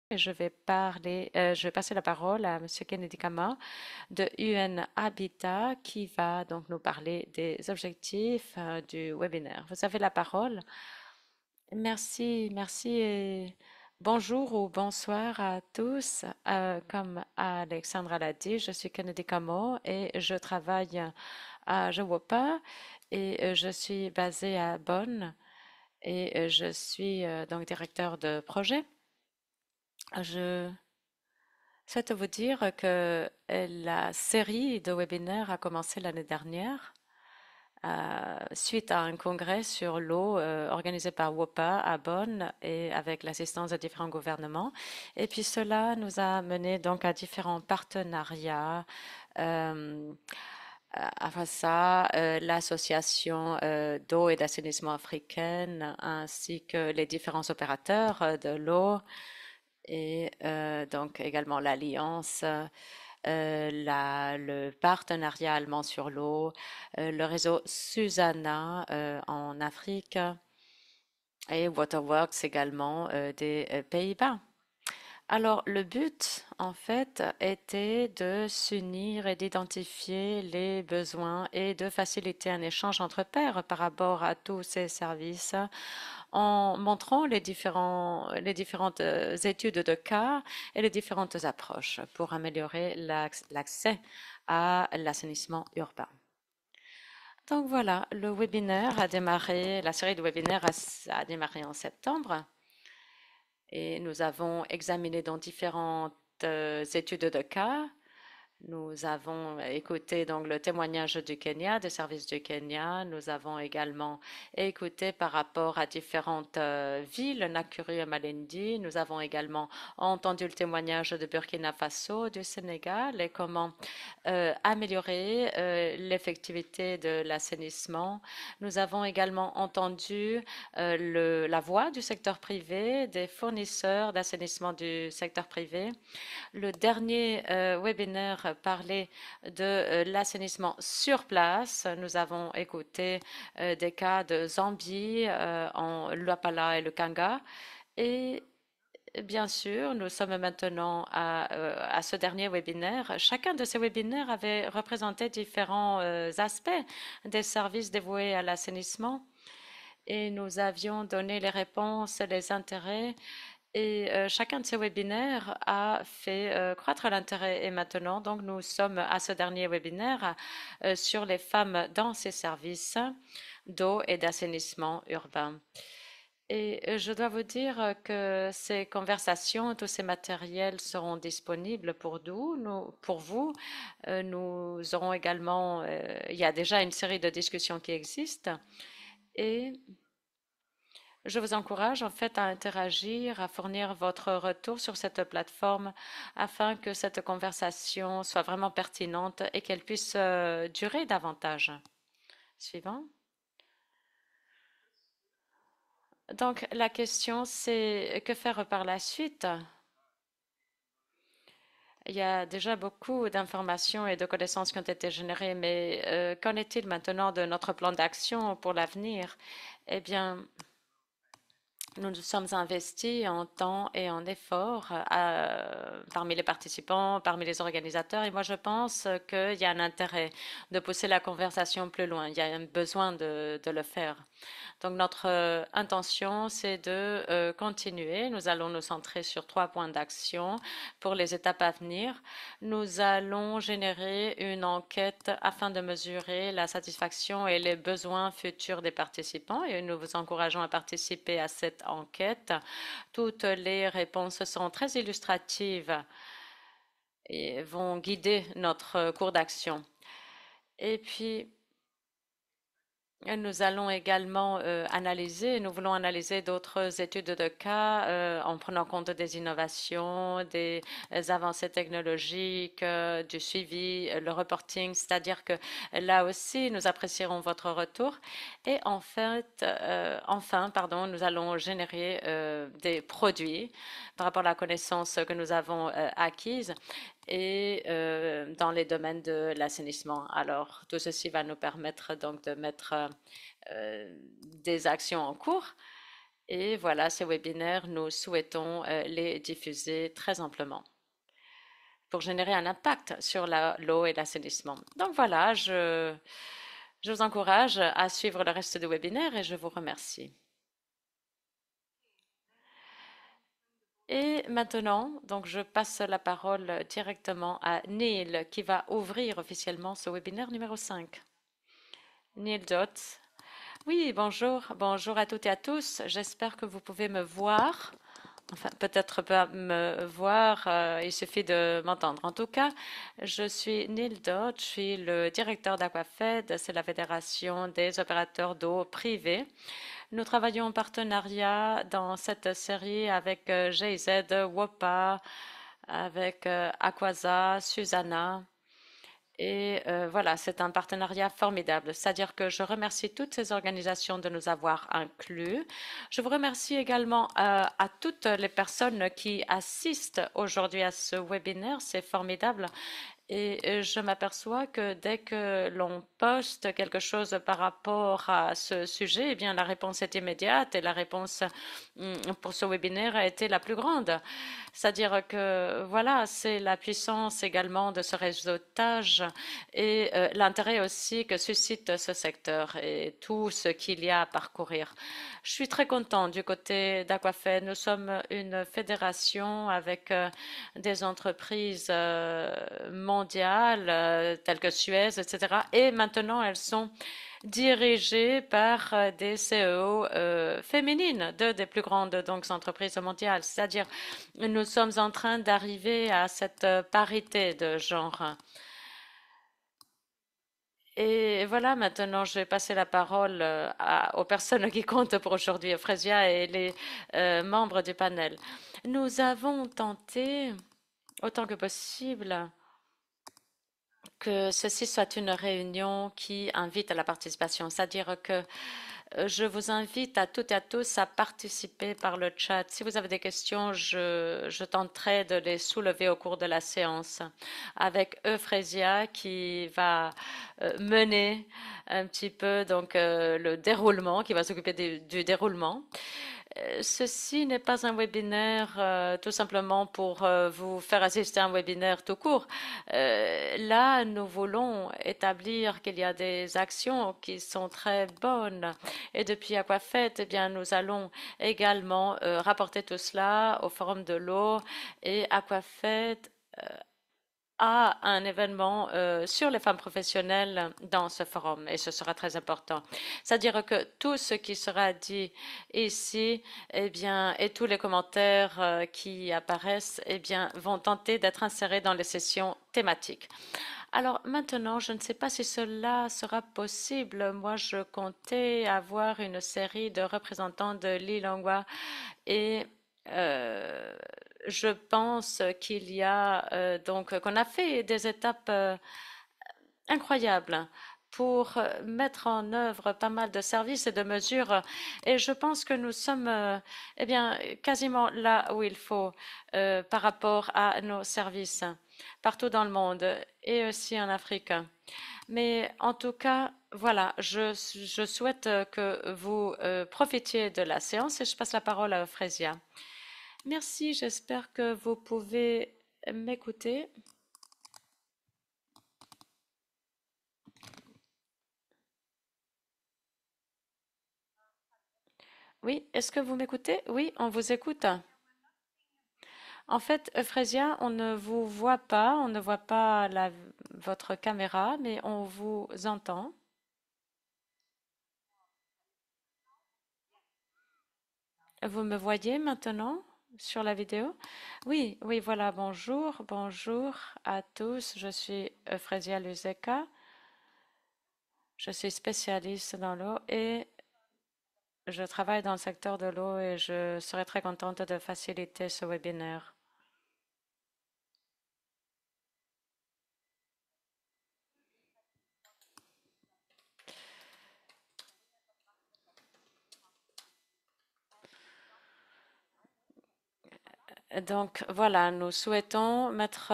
Et je vais passer la parole à Monsieur Kennedy Kama de UN Habitat qui va donc nous parler des objectifs du webinaire. Vous avez la parole. Merci, merci et bonjour ou bonsoir à tous. Comme Alexandra l'a dit, je suis Kennedy Kamo et je travaille à Jawapa et je suis basée à Bonn et je suis donc directeur de projet. Je souhaite vous dire que la série de webinaires a commencé l'année dernière suite à un congrès sur l'eau organisé par WOPA à Bonn et avec l'assistance de différents gouvernements. Et puis cela nous a mené donc à différents partenariats. euh, Avant ça, l'association d'eau et d'assainissement africaine ainsi que les différents opérateurs de l'eau et donc également l'Alliance, le partenariat allemand sur l'eau, le réseau Susanna en Afrique et Waterworks également des Pays-Bas. Alors, le but, en fait, était de s'unir et d'identifier les besoins et de faciliter un échange entre pairs par rapport à tous ces services en montrant les différentes études de cas et les différentes approches pour améliorer l'accès à l'assainissement urbain. Donc voilà, le webinaire a démarré, la série de webinaires a démarré en septembre et nous avons examiné dans différentes études de cas. Nous avons écouté donc le témoignage du Kenya, des services du Kenya. Nous avons également écouté par rapport à différentes villes, Nakuru et Malindi. Nous avons également entendu le témoignage de Burkina Faso, du Sénégal et comment améliorer l'effectivité de l'assainissement. Nous avons également entendu la voix du secteur privé, des fournisseurs d'assainissement du secteur privé. Le dernier webinaire parlait de l'assainissement sur place. Nous avons écouté des cas de Zambie en Luapala et le Kanga. Et bien sûr, nous sommes maintenant à ce dernier webinaire. Chacun de ces webinaires avait représenté différents aspects des services dévoués à l'assainissement et nous avions donné les réponses, les intérêts et chacun de ces webinaires a fait croître l'intérêt. Et maintenant, donc, nous sommes à ce dernier webinaire sur les femmes dans ces services d'eau et d'assainissement urbain. Et je dois vous dire que ces conversations, tous ces matériels seront disponibles pour vous. Nous aurons également, il y a déjà une série de discussions qui existent. Et je vous encourage en fait à interagir, à fournir votre retour sur cette plateforme afin que cette conversation soit vraiment pertinente et qu'elle puisse durer davantage. Suivant. Donc la question c'est que faire par la suite? Il y a déjà beaucoup d'informations et de connaissances qui ont été générées, mais qu'en est-il maintenant de notre plan d'action pour l'avenir? Eh bien, nous nous sommes investis en temps et en effort parmi les participants, parmi les organisateurs, et moi je pense qu'il y a un intérêt de pousser la conversation plus loin. Il y a un besoin de le faire. Donc notre intention, c'est de continuer. Nous allons nous centrer sur 3 points d'action pour les étapes à venir. Nous allons générer une enquête afin de mesurer la satisfaction et les besoins futurs des participants et nous vous encourageons à participer à cette enquête. Toutes les réponses seront très illustratives et vont guider notre cours d'action. Et puis, nous allons également nous voulons analyser d'autres études de cas en prenant compte des innovations, des avancées technologiques, du suivi, le reporting, c'est-à-dire que là aussi, nous apprécierons votre retour. Et en fait, pardon, nous allons générer des produits par rapport à la connaissance que nous avons acquise et dans les domaines de l'assainissement. Alors, tout ceci va nous permettre donc de mettre des actions en cours Et voilà, ces webinaires, nous souhaitons les diffuser très amplement pour générer un impact sur l'eau et l'assainissement. Donc voilà, je vous encourage à suivre le reste du webinaire et je vous remercie. Et maintenant, donc je passe la parole directement à Neil qui va ouvrir officiellement ce webinaire numéro 5. Neil Dodds. Oui, bonjour, bonjour à toutes et à tous. J'espère que vous pouvez me voir. Enfin, peut-être pas me voir, il suffit de m'entendre. En tout cas, je suis Neil Dodd, je suis le directeur d'Aquafed, c'est la Fédération des opérateurs d'eau privés. Nous travaillons en partenariat dans cette série avec GIZ, WOPA, avec Aquasa, Susanna. Et voilà, c'est un partenariat formidable. C'est-à-dire que je remercie toutes ces organisations de nous avoir inclus. Je vous remercie également à toutes les personnes qui assistent aujourd'hui à ce webinaire. C'est formidable. Et je m'aperçois que dès que l'on poste quelque chose par rapport à ce sujet, eh bien, la réponse est immédiate et la réponse pour ce webinaire a été la plus grande. C'est-à-dire que voilà, c'est la puissance également de ce réseautage et l'intérêt aussi que suscite ce secteur et tout ce qu'il y a à parcourir. Je suis très content du côté d'Aquafed. Nous sommes une fédération avec des entreprises mondiales telles que Suez, etc. Et maintenant, elles sont dirigées par des CEO féminines, deux des plus grandes donc, entreprises mondiales. C'est-à-dire, nous sommes en train d'arriver à cette parité de genre. Et voilà, maintenant, je vais passer la parole aux personnes qui comptent pour aujourd'hui, Fresia et les membres du panel. Nous avons tenté, autant que possible, que ceci soit une réunion qui invite à la participation, c'est-à-dire que je vous invite à toutes et à tous à participer par le chat. Si vous avez des questions, je tenterai de les soulever au cours de la séance avec Euphrasia qui va mener un petit peu donc le déroulement, qui va s'occuper du déroulement. Ceci n'est pas un webinaire tout simplement pour vous faire assister à un webinaire tout court. Là, nous voulons établir qu'il y a des actions qui sont très bonnes. Et depuis Aquafed, eh bien, nous allons également rapporter tout cela au Forum de l'eau et Aquafed à un événement sur les femmes professionnelles dans ce forum et ce sera très important. C'est-à-dire que tout ce qui sera dit ici, eh bien, et tous les commentaires qui apparaissent, eh bien, vont tenter d'être insérés dans les sessions thématiques. Alors maintenant, je ne sais pas si cela sera possible. Moi, je comptais avoir une série de représentants de Lilongwe et euh, je pense qu'il y a donc qu'on a fait des étapes incroyables pour mettre en œuvre pas mal de services et de mesures. Et je pense que nous sommes eh bien, quasiment là où il faut par rapport à nos services partout dans le monde et aussi en Afrique. Mais en tout cas, voilà, je souhaite que vous profitiez de la séance et je passe la parole à Fresia. Merci, j'espère que vous pouvez m'écouter. Oui, est-ce que vous m'écoutez? Oui, on vous écoute. En fait, Fresia, on ne vous voit pas, on ne voit pas votre caméra, mais on vous entend. Vous me voyez maintenant sur la vidéo? Oui, oui, voilà, bonjour, bonjour à tous. Je suis Fresia Luzeka. Je suis spécialiste dans l'eau et je travaille dans le secteur de l'eau et je serais très contente de faciliter ce webinaire. Donc voilà, nous souhaitons mettre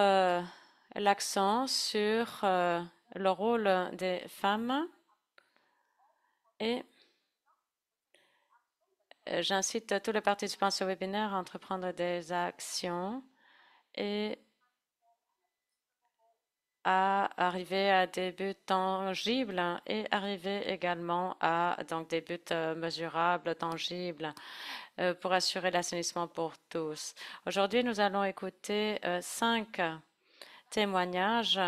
l'accent sur le rôle des femmes et J'incite tous les participants à ce webinaire à entreprendre des actions et à arriver à des buts tangibles et arriver également à donc des buts mesurables, tangibles pour assurer l'assainissement pour tous. Aujourd'hui, nous allons écouter 5 témoignages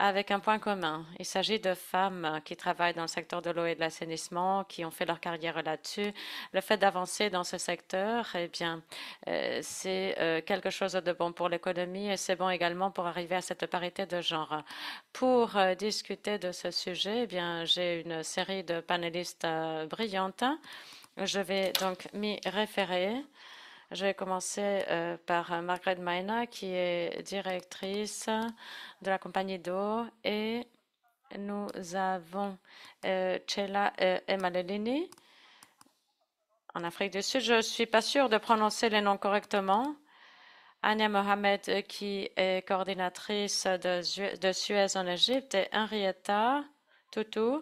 avec un point commun. Il s'agit de femmes qui travaillent dans le secteur de l'eau et de l'assainissement, qui ont fait leur carrière là-dessus. Le fait d'avancer dans ce secteur, eh bien, c'est quelque chose de bon pour l'économie et c'est bon également pour arriver à cette parité de genre. Pour discuter de ce sujet, eh bien, j'ai une série de panélistes brillantes. Je vais donc m'y référer. Je vais commencer par Margaret Maina, qui est directrice de la compagnie d'eau, et nous avons Chela Emalelini en Afrique du Sud. Je ne suis pas sûre de prononcer les noms correctement. Anya Mohamed, qui est coordinatrice de Suez en Égypte, et Henrietta Tutu,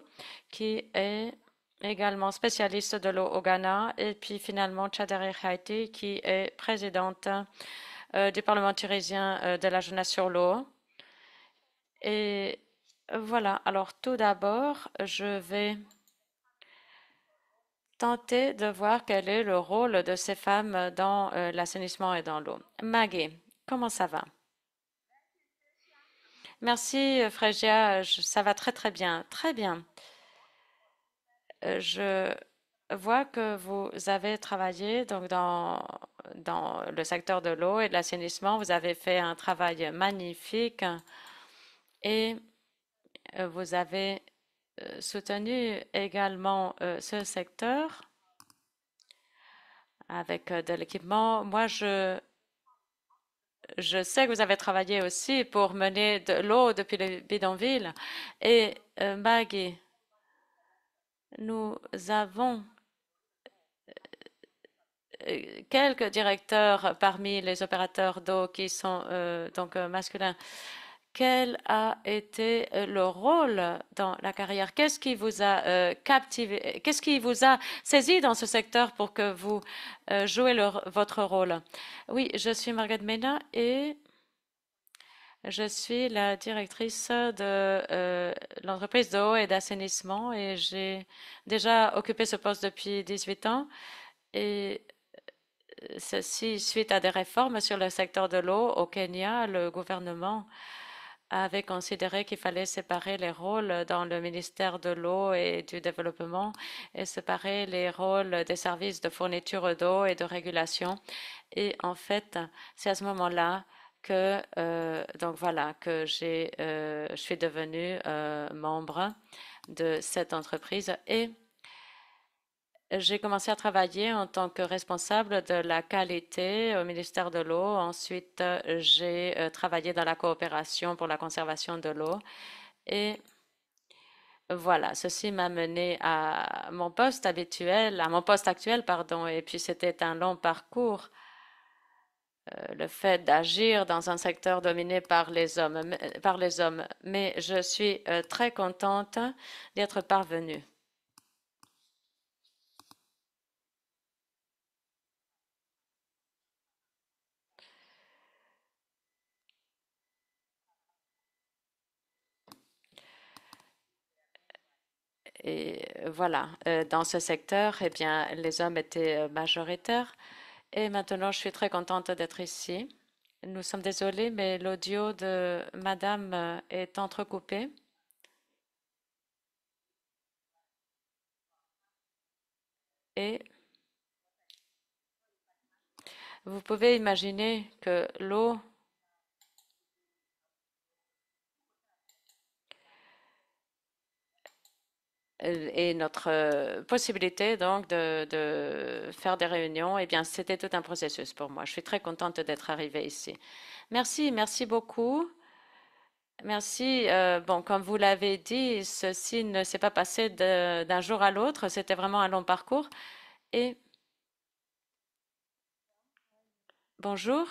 qui est également spécialiste de l'eau au Ghana, et puis finalement Chaderi Haiti, qui est présidente du Parlement tunisien de la jeunesse sur l'eau. Et voilà, alors tout d'abord, je vais tenter de voir quel est le rôle de ces femmes dans l'assainissement et dans l'eau. Maggie, comment ça va? Merci, Frégia, ça va très très bien, très bien. Je vois que vous avez travaillé donc dans le secteur de l'eau et de l'assainissement. Vous avez fait un travail magnifique et vous avez soutenu également ce secteur avec de l'équipement. Moi, je sais que vous avez travaillé aussi pour mener de l'eau depuis les bidonvilles. Et Maggie, nous avons quelques directeurs parmi les opérateurs d'eau qui sont donc masculins. Quel a été le rôle dans la carrière? Qu'est-ce qui vous a captivé? Qu'est-ce qui vous a saisi dans ce secteur pour que vous jouez votre rôle? Oui, je suis Margaret Mena et je suis la directrice de l'entreprise d'eau et d'assainissement et j'ai déjà occupé ce poste depuis 18 ans. Et ceci suite à des réformes sur le secteur de l'eau au Kenya, le gouvernement avait considéré qu'il fallait séparer les rôles dans le ministère de l'eau et du développement et séparer les rôles des services de fourniture d'eau et de régulation. Et en fait, c'est à ce moment-là que donc voilà que je suis devenue membre de cette entreprise et j'ai commencé à travailler en tant que responsable de la qualité au ministère de l'eau. Ensuite, j'ai travaillé dans la coopération pour la conservation de l'eau. Et voilà, ceci m'a mené à mon poste habituel, à mon poste actuel, pardon. Et puis, c'était un long parcours, le fait d'agir dans un secteur dominé par les hommes, par les hommes. Mais je suis très contente d'y être parvenue. Et voilà, dans ce secteur, eh bien, les hommes étaient majoritaires. Et maintenant, je suis très contente d'être ici. Nous sommes désolés, mais l'audio de Madame est entrecoupé. Et vous pouvez imaginer que l'eau et notre possibilité donc de faire des réunions, eh bien, c'était tout un processus pour moi. Je suis très contente d'être arrivée ici. Merci, merci beaucoup. Merci. Bon, comme vous l'avez dit, ceci ne s'est pas passé d'un jour à l'autre. C'était vraiment un long parcours. Et bonjour,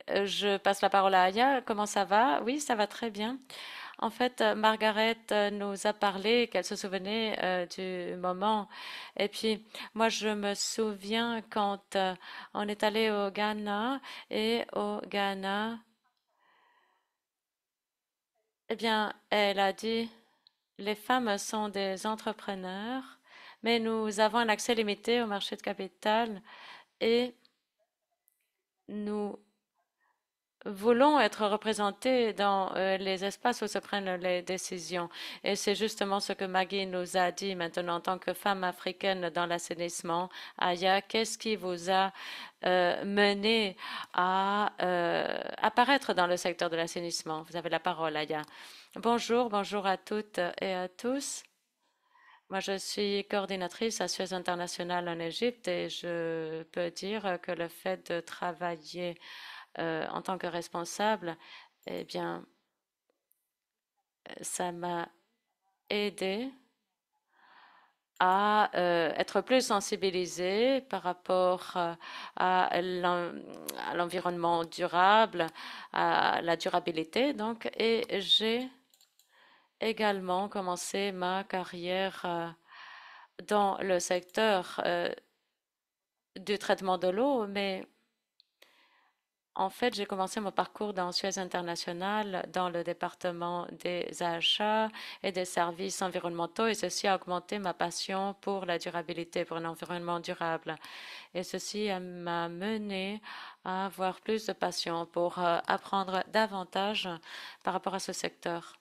je passe la parole à Aya. Comment ça va? Oui, ça va très bien. En fait, Margaret nous a parlé qu'elle se souvenait du moment. Et puis, moi, je me souviens quand on est allé au Ghana et au Ghana, eh bien, elle a dit, les femmes sont des entrepreneurs, mais nous avons un accès limité au marché de capital et nous voulons être représentés dans les espaces où se prennent les décisions. Et c'est justement ce que Maggie nous a dit maintenant en tant que femme africaine dans l'assainissement. Aya, qu'est-ce qui vous a mené à apparaître dans le secteur de l'assainissement? Vous avez la parole, Aya. Bonjour, bonjour à toutes et à tous. Moi, je suis coordinatrice à Suez International en Égypte et je peux dire que le fait de travailler en tant que responsable, eh bien, ça m'a aidé à être plus sensibilisée par rapport à l'environnement durable, à la durabilité, donc, et j'ai également commencé ma carrière dans le secteur du traitement de l'eau, mais en fait, j'ai commencé mon parcours dans Suez International dans le département des achats et des services environnementaux et ceci a augmenté ma passion pour la durabilité, pour un environnement durable. Et ceci m'a mené à avoir plus de passion pour apprendre davantage par rapport à ce secteur.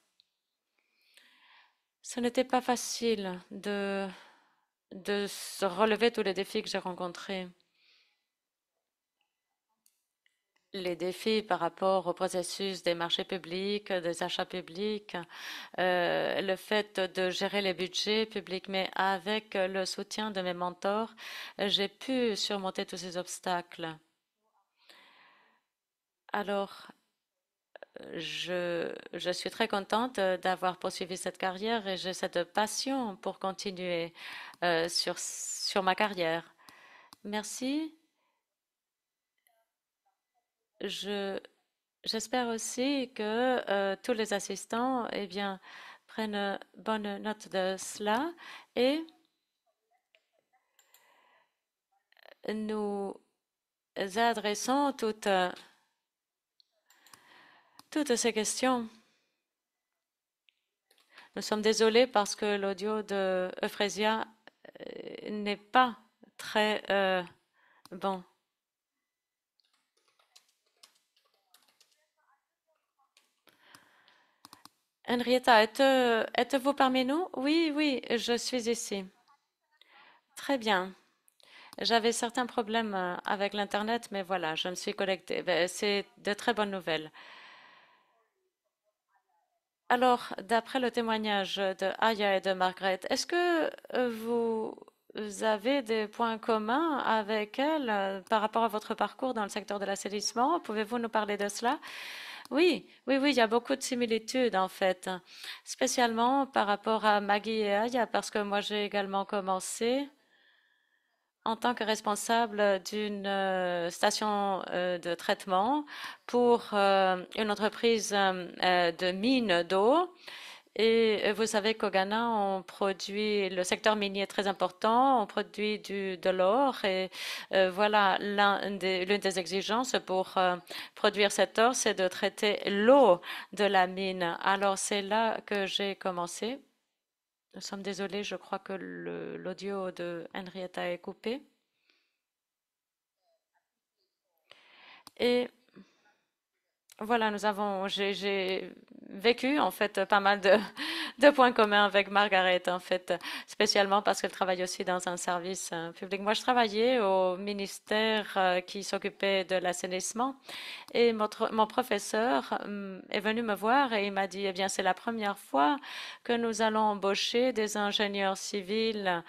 Ce n'était pas facile de se relever tous les défis que j'ai rencontrés. Les défis par rapport au processus des marchés publics, des achats publics, le fait de gérer les budgets publics, mais avec le soutien de mes mentors, j'ai pu surmonter tous ces obstacles. Alors, je suis très contente d'avoir poursuivi cette carrière et j'ai cette passion pour continuer sur ma carrière. Merci. Je, J'espère aussi que tous les assistants, eh bien, prennent bonne note de cela et nous adressons toutes ces questions. Nous sommes désolés parce que l'audio de Euphrasia n'est pas très bon. Henrietta, êtes-vous parmi nous? Oui, oui, je suis ici. Très bien. J'avais certains problèmes avec l'Internet, mais voilà, je me suis connectée. Ben, c'est de très bonnes nouvelles. Alors, d'après le témoignage de Aya et de Margaret, est-ce que vous avez des points communs avec elles par rapport à votre parcours dans le secteur de l'assainissement? Pouvez-vous nous parler de cela? Oui, oui, oui, il y a beaucoup de similitudes en fait, spécialement par rapport à Maggie et Aya, parce que moi j'ai également commencé en tant que responsable d'une station de traitement pour une entreprise de mine d'eau. Et vous savez qu'au Ghana, on produit, le secteur minier est très important, on produit de l'or et voilà, l'une des exigences pour produire cet or, c'est de traiter l'eau de la mine. Alors c'est là que j'ai commencé. Nous sommes désolés, je crois que l'audio de Henrietta est coupé. Et voilà, j'ai vécu en fait pas mal de points communs avec Margaret en fait, spécialement parce qu'elle travaille aussi dans un service public. Moi, je travaillais au ministère qui s'occupait de l'assainissement et mon professeur est venu me voir et il m'a dit, eh bien, c'est la première fois que nous allons embaucher des ingénieurs civils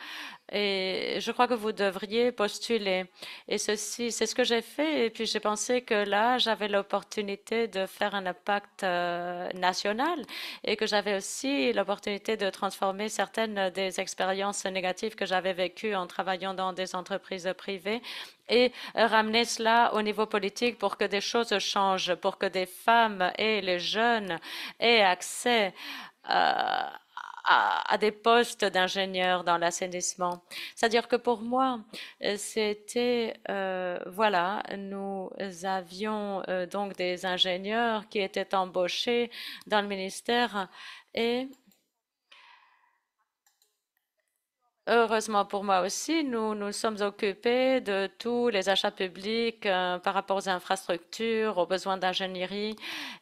et je crois que vous devriez postuler. Et ceci, c'est ce que j'ai fait. Et puis j'ai pensé que là, j'avais l'opportunité de faire un impact internationale et que j'avais aussi l'opportunité de transformer certaines des expériences négatives que j'avais vécues en travaillant dans des entreprises privées et ramener cela au niveau politique pour que des choses changent, pour que des femmes et les jeunes aient accès à des postes d'ingénieurs dans l'assainissement. C'est-à-dire que pour moi, voilà, nous avions donc des ingénieurs qui étaient embauchés dans le ministère et heureusement pour moi aussi, nous nous sommes occupés de tous les achats publics par rapport aux infrastructures, aux besoins d'ingénierie.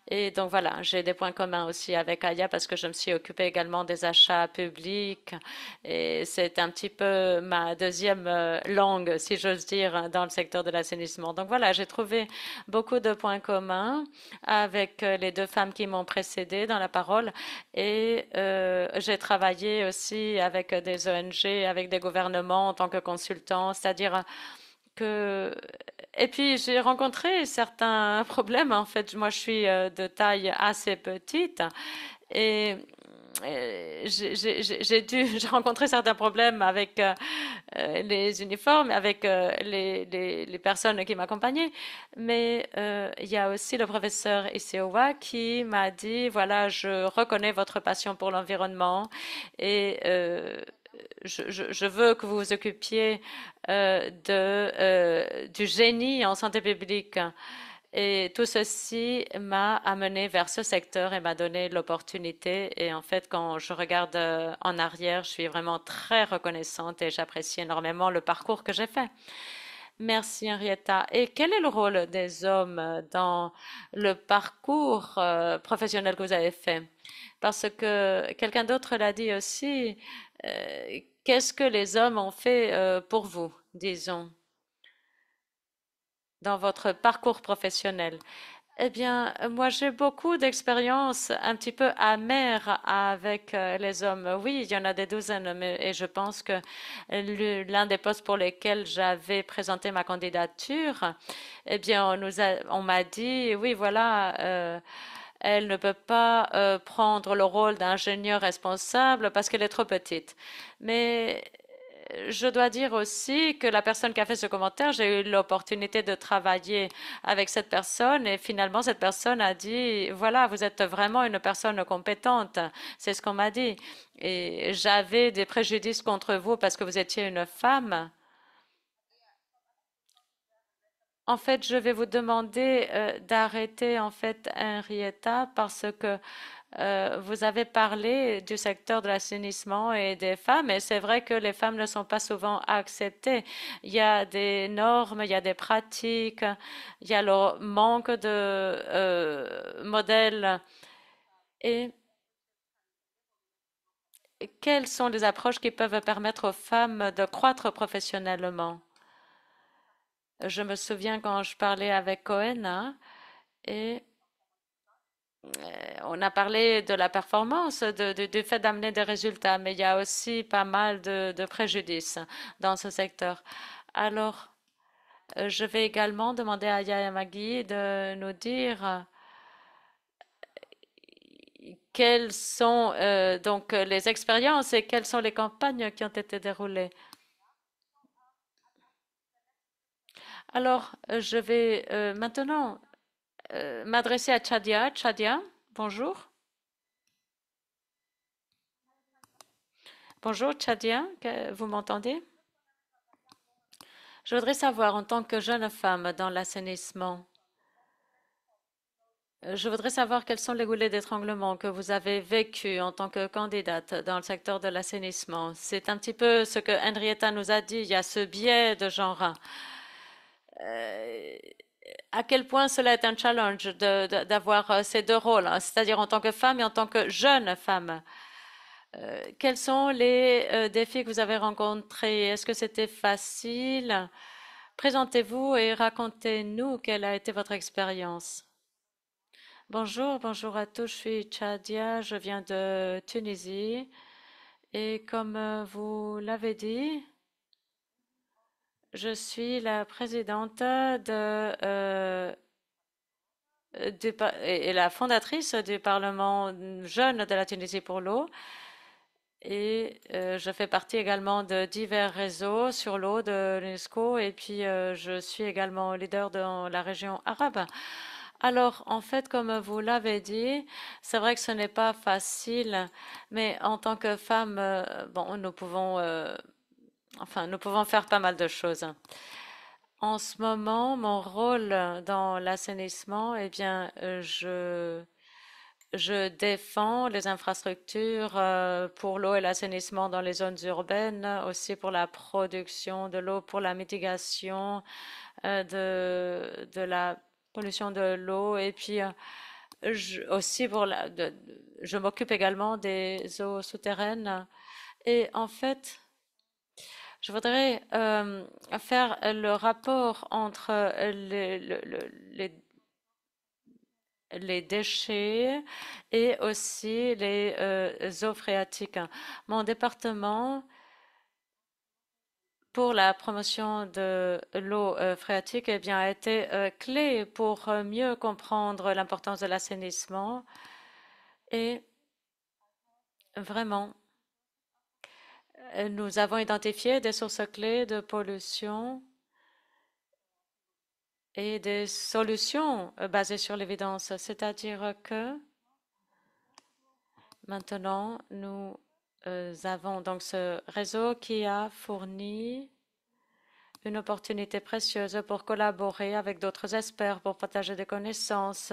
Et donc voilà, j'ai des points communs aussi avec Aya parce que je me suis occupée également des achats publics. Et c'est un petit peu ma deuxième langue, si j'ose dire, dans le secteur de l'assainissement. Donc voilà, j'ai trouvé beaucoup de points communs avec les deux femmes qui m'ont précédée dans la parole. Et j'ai travaillé aussi avec des ONG, avec des gouvernements en tant que consultant, c'est-à-dire que... Et puis j'ai rencontré certains problèmes. En fait, moi je suis de taille assez petite et j'ai rencontré certains problèmes avec les uniformes, avec les personnes qui m'accompagnaient. Mais il y a aussi le professeur Iseowa qui m'a dit, voilà, je reconnais votre passion pour l'environnement et je veux que vous vous occupiez du génie en santé publique. Et tout ceci m'a amené vers ce secteur et m'a donné l'opportunité. Et en fait, quand je regarde en arrière, je suis vraiment très reconnaissante et j'apprécie énormément le parcours que j'ai fait. Merci Henrietta. Et quel est le rôle des hommes dans le parcours professionnel que vous avez fait? Parce que quelqu'un d'autre l'a dit aussi. Qu'est-ce que les hommes ont fait pour vous, disons, dans votre parcours professionnel? Eh bien, moi, j'ai beaucoup d'expériences un petit peu amères avec les hommes. Oui, il y en a des douzaines, et je pense que l'un des postes pour lesquels j'avais présenté ma candidature, eh bien, on m'a dit, oui, voilà, elle ne peut pas prendre le rôle d'ingénieur responsable parce qu'elle est trop petite. Mais je dois dire aussi que la personne qui a fait ce commentaire, j'ai eu l'opportunité de travailler avec cette personne et finalement cette personne a dit, voilà, vous êtes vraiment une personne compétente. C'est ce qu'on m'a dit. Et j'avais des préjudices contre vous parce que vous étiez une femme. En fait, je vais vous demander d'arrêter en fait Henrietta parce que vous avez parlé du secteur de l'assainissement et des femmes, et c'est vrai que les femmes ne sont pas souvent acceptées. Il y a des normes, il y a des pratiques, il y a le manque de modèles. Et quelles sont les approches qui peuvent permettre aux femmes de croître professionnellement? Je me souviens quand je parlais avec Cohen, hein, et on a parlé de la performance, du fait d'amener des résultats, mais il y a aussi pas mal de préjudices dans ce secteur. Alors, je vais également demander à Yaya Magui de nous dire quelles sont donc les expériences et quelles sont les campagnes qui ont été déroulées. Alors, je vais maintenant m'adresser à Chadia. Chadia, bonjour. Bonjour, Chadia, vous m'entendez? Je voudrais savoir, en tant que jeune femme dans l'assainissement, je voudrais savoir quels sont les goulets d'étranglement que vous avez vécus en tant que candidate dans le secteur de l'assainissement. C'est un petit peu ce que Henrietta nous a dit. Il y a ce biais de genre. Euh, à quel point cela est un challenge d'avoir ces deux rôles, hein, c'est-à-dire en tant que femme et en tant que jeune femme. Quels sont les défis que vous avez rencontrés? Est-ce que c'était facile? Présentez-vous et racontez-nous quelle a été votre expérience. Bonjour, bonjour à tous, je suis Chadia, je viens de Tunisie et comme vous l'avez dit, je suis la présidente et la fondatrice du Parlement jeune de la Tunisie pour l'eau. Et je fais partie également de divers réseaux sur l'eau de l'UNESCO. Et puis, je suis également leader dans la région arabe. Alors, en fait, comme vous l'avez dit, c'est vrai que ce n'est pas facile, mais en tant que femme, bon, nous pouvons faire pas mal de choses. En ce moment, mon rôle dans l'assainissement, eh bien, je défends les infrastructures pour l'eau et l'assainissement dans les zones urbaines, aussi pour la production de l'eau, pour la mitigation de la pollution de l'eau, et puis aussi je m'occupe également des eaux souterraines. Et en fait, je voudrais faire le rapport entre les les déchets et aussi les eaux phréatiques. Mon département, pour la promotion de l'eau phréatique, eh bien, a été clé pour mieux comprendre l'importance de l'assainissement et vraiment, nous avons identifié des sources clés de pollution et des solutions basées sur l'évidence, c'est-à-dire que maintenant, nous avons donc ce réseau qui a fourni une opportunité précieuse pour collaborer avec d'autres experts, pour partager des connaissances,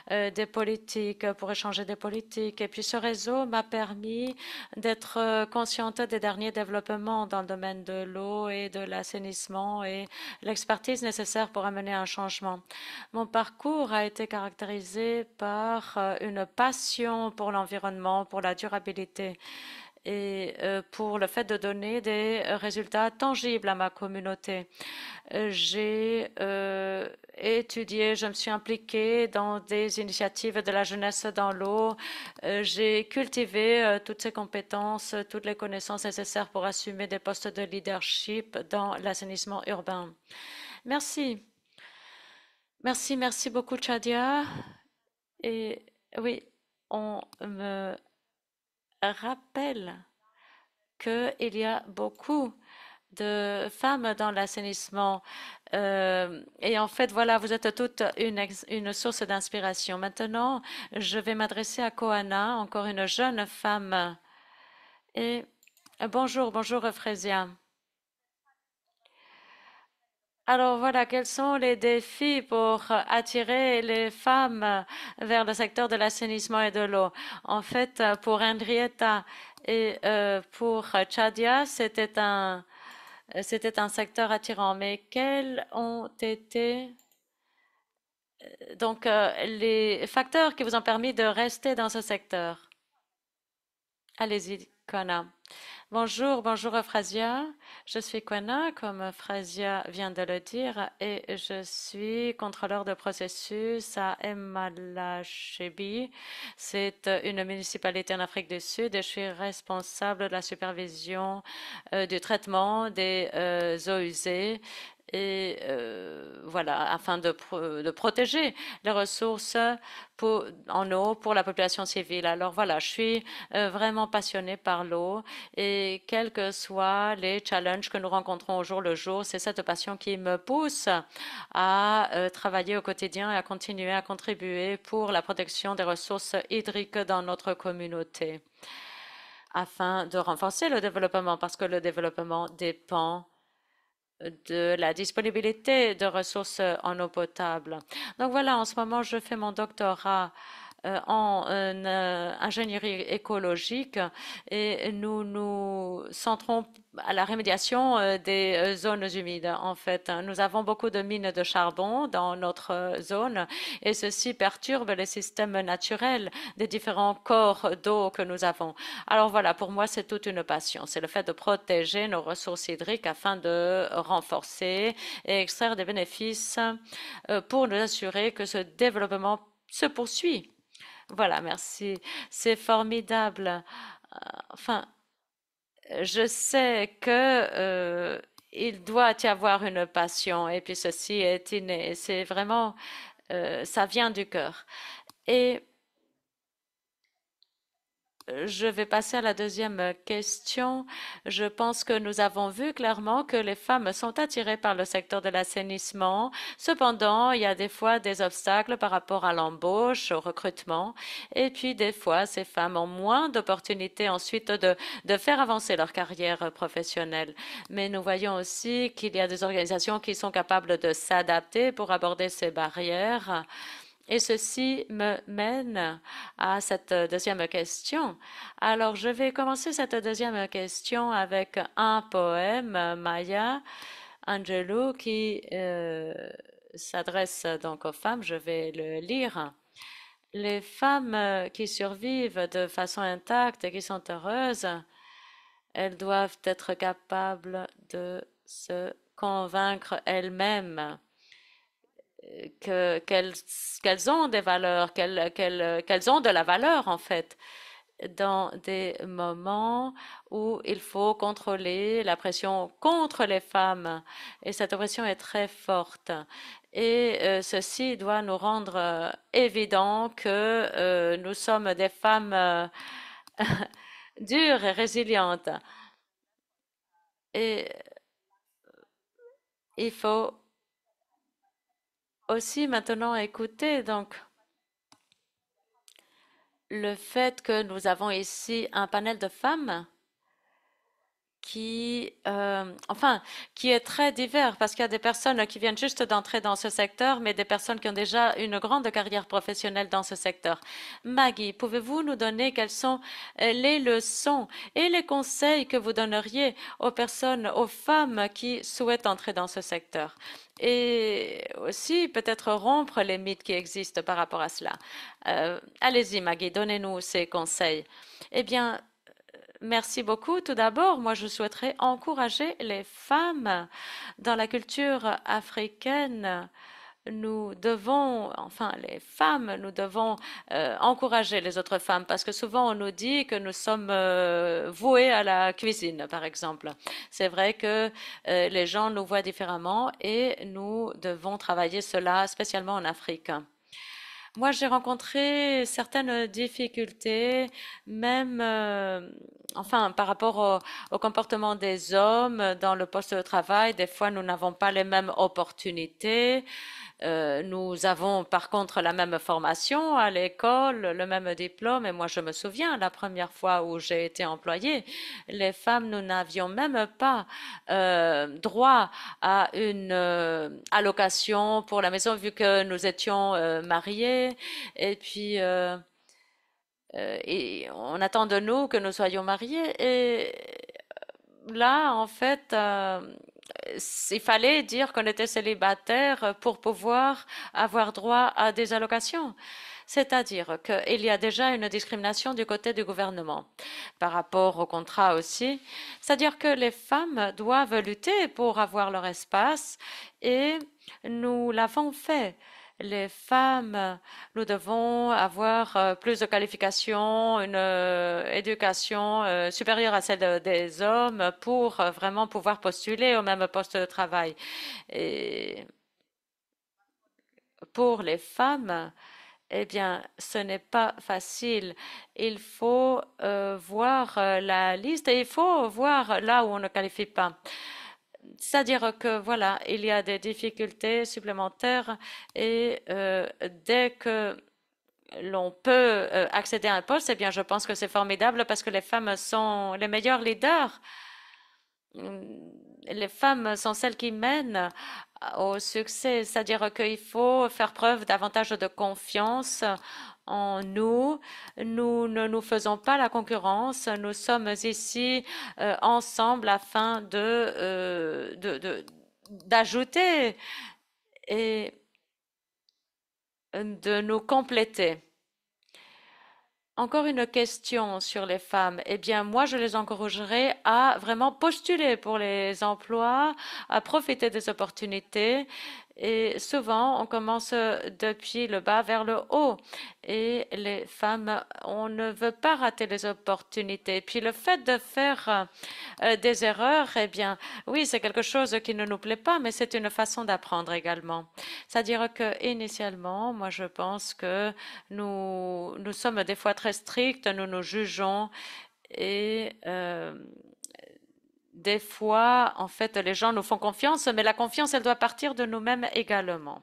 des politiques, pour échanger des politiques. Et puis ce réseau m'a permis d'être consciente des derniers développements dans le domaine de l'eau et de l'assainissement et l'expertise nécessaire pour amener un changement. Mon parcours a été caractérisé par une passion pour l'environnement, pour la durabilité et pour le fait de donner des résultats tangibles à ma communauté. J'ai étudié, je me suis impliquée dans des initiatives de la jeunesse dans l'eau. J'ai cultivé toutes ces compétences, toutes les connaissances nécessaires pour assumer des postes de leadership dans l'assainissement urbain. Merci. Merci beaucoup, Chadia. Et oui, on me rappelle qu'il y a beaucoup de femmes dans l'assainissement. Et en fait, voilà, vous êtes toutes une source d'inspiration. Maintenant, je vais m'adresser à Koana, encore une jeune femme. Et bonjour Euphrésien. Alors voilà, quels sont les défis pour attirer les femmes vers le secteur de l'assainissement et de l'eau? En fait, pour Henrietta et pour Chadia, c'était un secteur attirant. Mais quels ont été donc les facteurs qui vous ont permis de rester dans ce secteur? Allez-y, Kona. Bonjour Phrasia. Je suis Kwana, comme Phrasia vient de le dire, et je suis contrôleur de processus à Emalachebi. C'est une municipalité en Afrique du Sud et je suis responsable de la supervision du traitement des eaux usées. Et voilà, afin de protéger les ressources en eau pour la population civile. Alors voilà, je suis vraiment passionnée par l'eau et quels que soient les challenges que nous rencontrons au jour le jour, c'est cette passion qui me pousse à travailler au quotidien et à continuer à contribuer pour la protection des ressources hydriques dans notre communauté afin de renforcer le développement parce que le développement dépend de la disponibilité de ressources en eau potable. Donc voilà, en ce moment, je fais mon doctorat en ingénierie écologique et nous nous centrons à la rémédiation des zones humides. En fait, nous avons beaucoup de mines de charbon dans notre zone et ceci perturbe les systèmes naturels des différents corps d'eau que nous avons. Alors voilà, pour moi, c'est toute une passion. C'est le fait de protéger nos ressources hydriques afin de renforcer et extraire des bénéfices pour nous assurer que ce développement se poursuit. Voilà, merci. C'est formidable. Enfin, je sais que il doit y avoir une passion et puis ceci est inné. C'est vraiment ça vient du cœur. Et je vais passer à la deuxième question. Je pense que nous avons vu clairement que les femmes sont attirées par le secteur de l'assainissement. Cependant, il y a des fois des obstacles par rapport à l'embauche, au recrutement. Et puis, des fois, ces femmes ont moins d'opportunités ensuite de faire avancer leur carrière professionnelle. Mais nous voyons aussi qu'il y a des organisations qui sont capables de s'adapter pour aborder ces barrières. Et ceci me mène à cette deuxième question. Alors, je vais commencer cette deuxième question avec un poème, Maya Angelou, qui s'adresse donc aux femmes. Je vais le lire. Les femmes qui survivent de façon intacte et qui sont heureuses, elles doivent être capables de se convaincre elles-mêmes qu'elles ont des valeurs, qu'elles ont de la valeur en fait, dans des moments où il faut contrôler la pression contre les femmes. Et cette pression est très forte. Et ceci doit nous rendre évident que nous sommes des femmes dures et résilientes. Et il faut aussi maintenant écouter donc le fait que nous avons ici un panel de femmes enfin, qui est très divers parce qu'il y a des personnes qui viennent juste d'entrer dans ce secteur, mais des personnes qui ont déjà une grande carrière professionnelle dans ce secteur. Maggie, pouvez-vous nous donner quelles sont les leçons et les conseils que vous donneriez aux personnes, aux femmes qui souhaitent entrer dans ce secteur? Et aussi peut-être rompre les mythes qui existent par rapport à cela. Allez-y, Maggie, donnez-nous ces conseils. Eh bien, merci beaucoup. Tout d'abord, moi, je souhaiterais encourager les femmes dans la culture africaine. Nous devons, enfin, les femmes, nous devons encourager les autres femmes parce que souvent on nous dit que nous sommes vouées à la cuisine, par exemple. C'est vrai que les gens nous voient différemment et nous devons travailler cela spécialement en Afrique. Moi, j'ai rencontré certaines difficultés, même, enfin, par rapport au comportement des hommes dans le poste de travail. Des fois, nous n'avons pas les mêmes opportunités. Nous avons par contre la même formation à l'école, le même diplôme. Et moi, je me souviens, la première fois où j'ai été employée, les femmes, nous n'avions même pas droit à une allocation pour la maison vu que nous étions mariés. Et puis, et on attend de nous que nous soyons mariés. Et là, en fait, il fallait dire qu'on était célibataire pour pouvoir avoir droit à des allocations. C'est-à-dire qu'il y a déjà une discrimination du côté du gouvernement par rapport au contrat aussi. C'est-à-dire que les femmes doivent lutter pour avoir leur espace et nous l'avons fait. Les femmes, nous devons avoir plus de qualifications, une éducation supérieure à celle des hommes pour vraiment pouvoir postuler au même poste de travail. Et pour les femmes, eh bien, ce n'est pas facile. Il faut voir la liste et il faut voir là où on ne qualifie pas. C'est-à-dire que voilà, il y a des difficultés supplémentaires et dès que l'on peut accéder à un poste, eh bien, je pense que c'est formidable parce que les femmes sont les meilleures leaders. Les femmes sont celles qui mènent au succès, c'est-à-dire qu'il faut faire preuve davantage de confiance en nous. Nous ne nous faisons pas la concurrence. Nous sommes ici ensemble afin d'ajouter et de nous compléter. Encore une question sur les femmes. Eh bien, moi, je les encouragerais à vraiment postuler pour les emplois, à profiter des opportunités Et souvent, on commence depuis le bas vers le haut. Et les femmes, on ne veut pas rater les opportunités. Puis le fait de faire des erreurs, eh bien, oui, c'est quelque chose qui ne nous plaît pas, mais c'est une façon d'apprendre également. C'est-à-dire que initialement, moi, je pense que nous sommes des fois très stricts, nous nous jugeons et des fois, en fait, les gens nous font confiance, mais la confiance, elle doit partir de nous-mêmes également.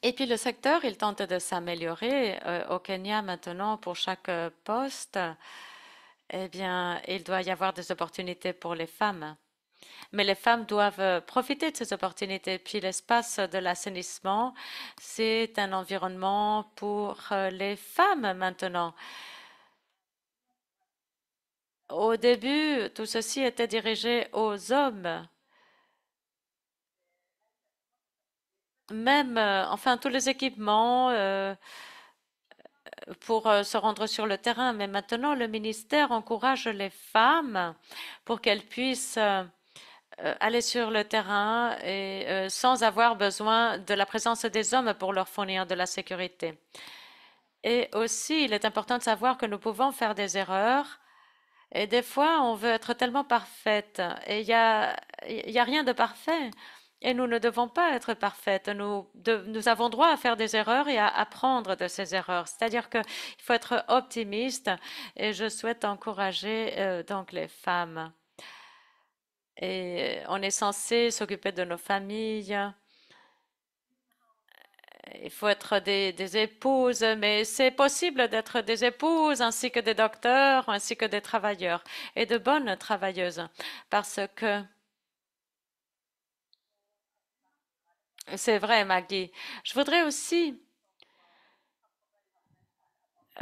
Et puis le secteur, il tente de s'améliorer. Au Kenya, maintenant, pour chaque poste, eh bien, il doit y avoir des opportunités pour les femmes. Mais les femmes doivent profiter de ces opportunités. Puis l'espace de l'assainissement, c'est un environnement pour les femmes maintenant. Au début, tout ceci était dirigé aux hommes. Même, enfin, tous les équipements pour se rendre sur le terrain. Mais maintenant, le ministère encourage les femmes pour qu'elles puissent aller sur le terrain et sans avoir besoin de la présence des hommes pour leur fournir de la sécurité. Et aussi, il est important de savoir que nous pouvons faire des erreurs. Et des fois, on veut être tellement parfaite. Et il y a rien de parfait. Et nous ne devons pas être parfaites. Nous avons droit à faire des erreurs et à apprendre de ces erreurs. C'est-à-dire qu'il faut être optimiste. Et je souhaite encourager donc les femmes. Et on est censé s'occuper de nos familles. Il faut être des épouses, mais c'est possible d'être des épouses ainsi que des docteurs, ainsi que des travailleurs et de bonnes travailleuses. Parce que c'est vrai, Maggie. Je voudrais aussi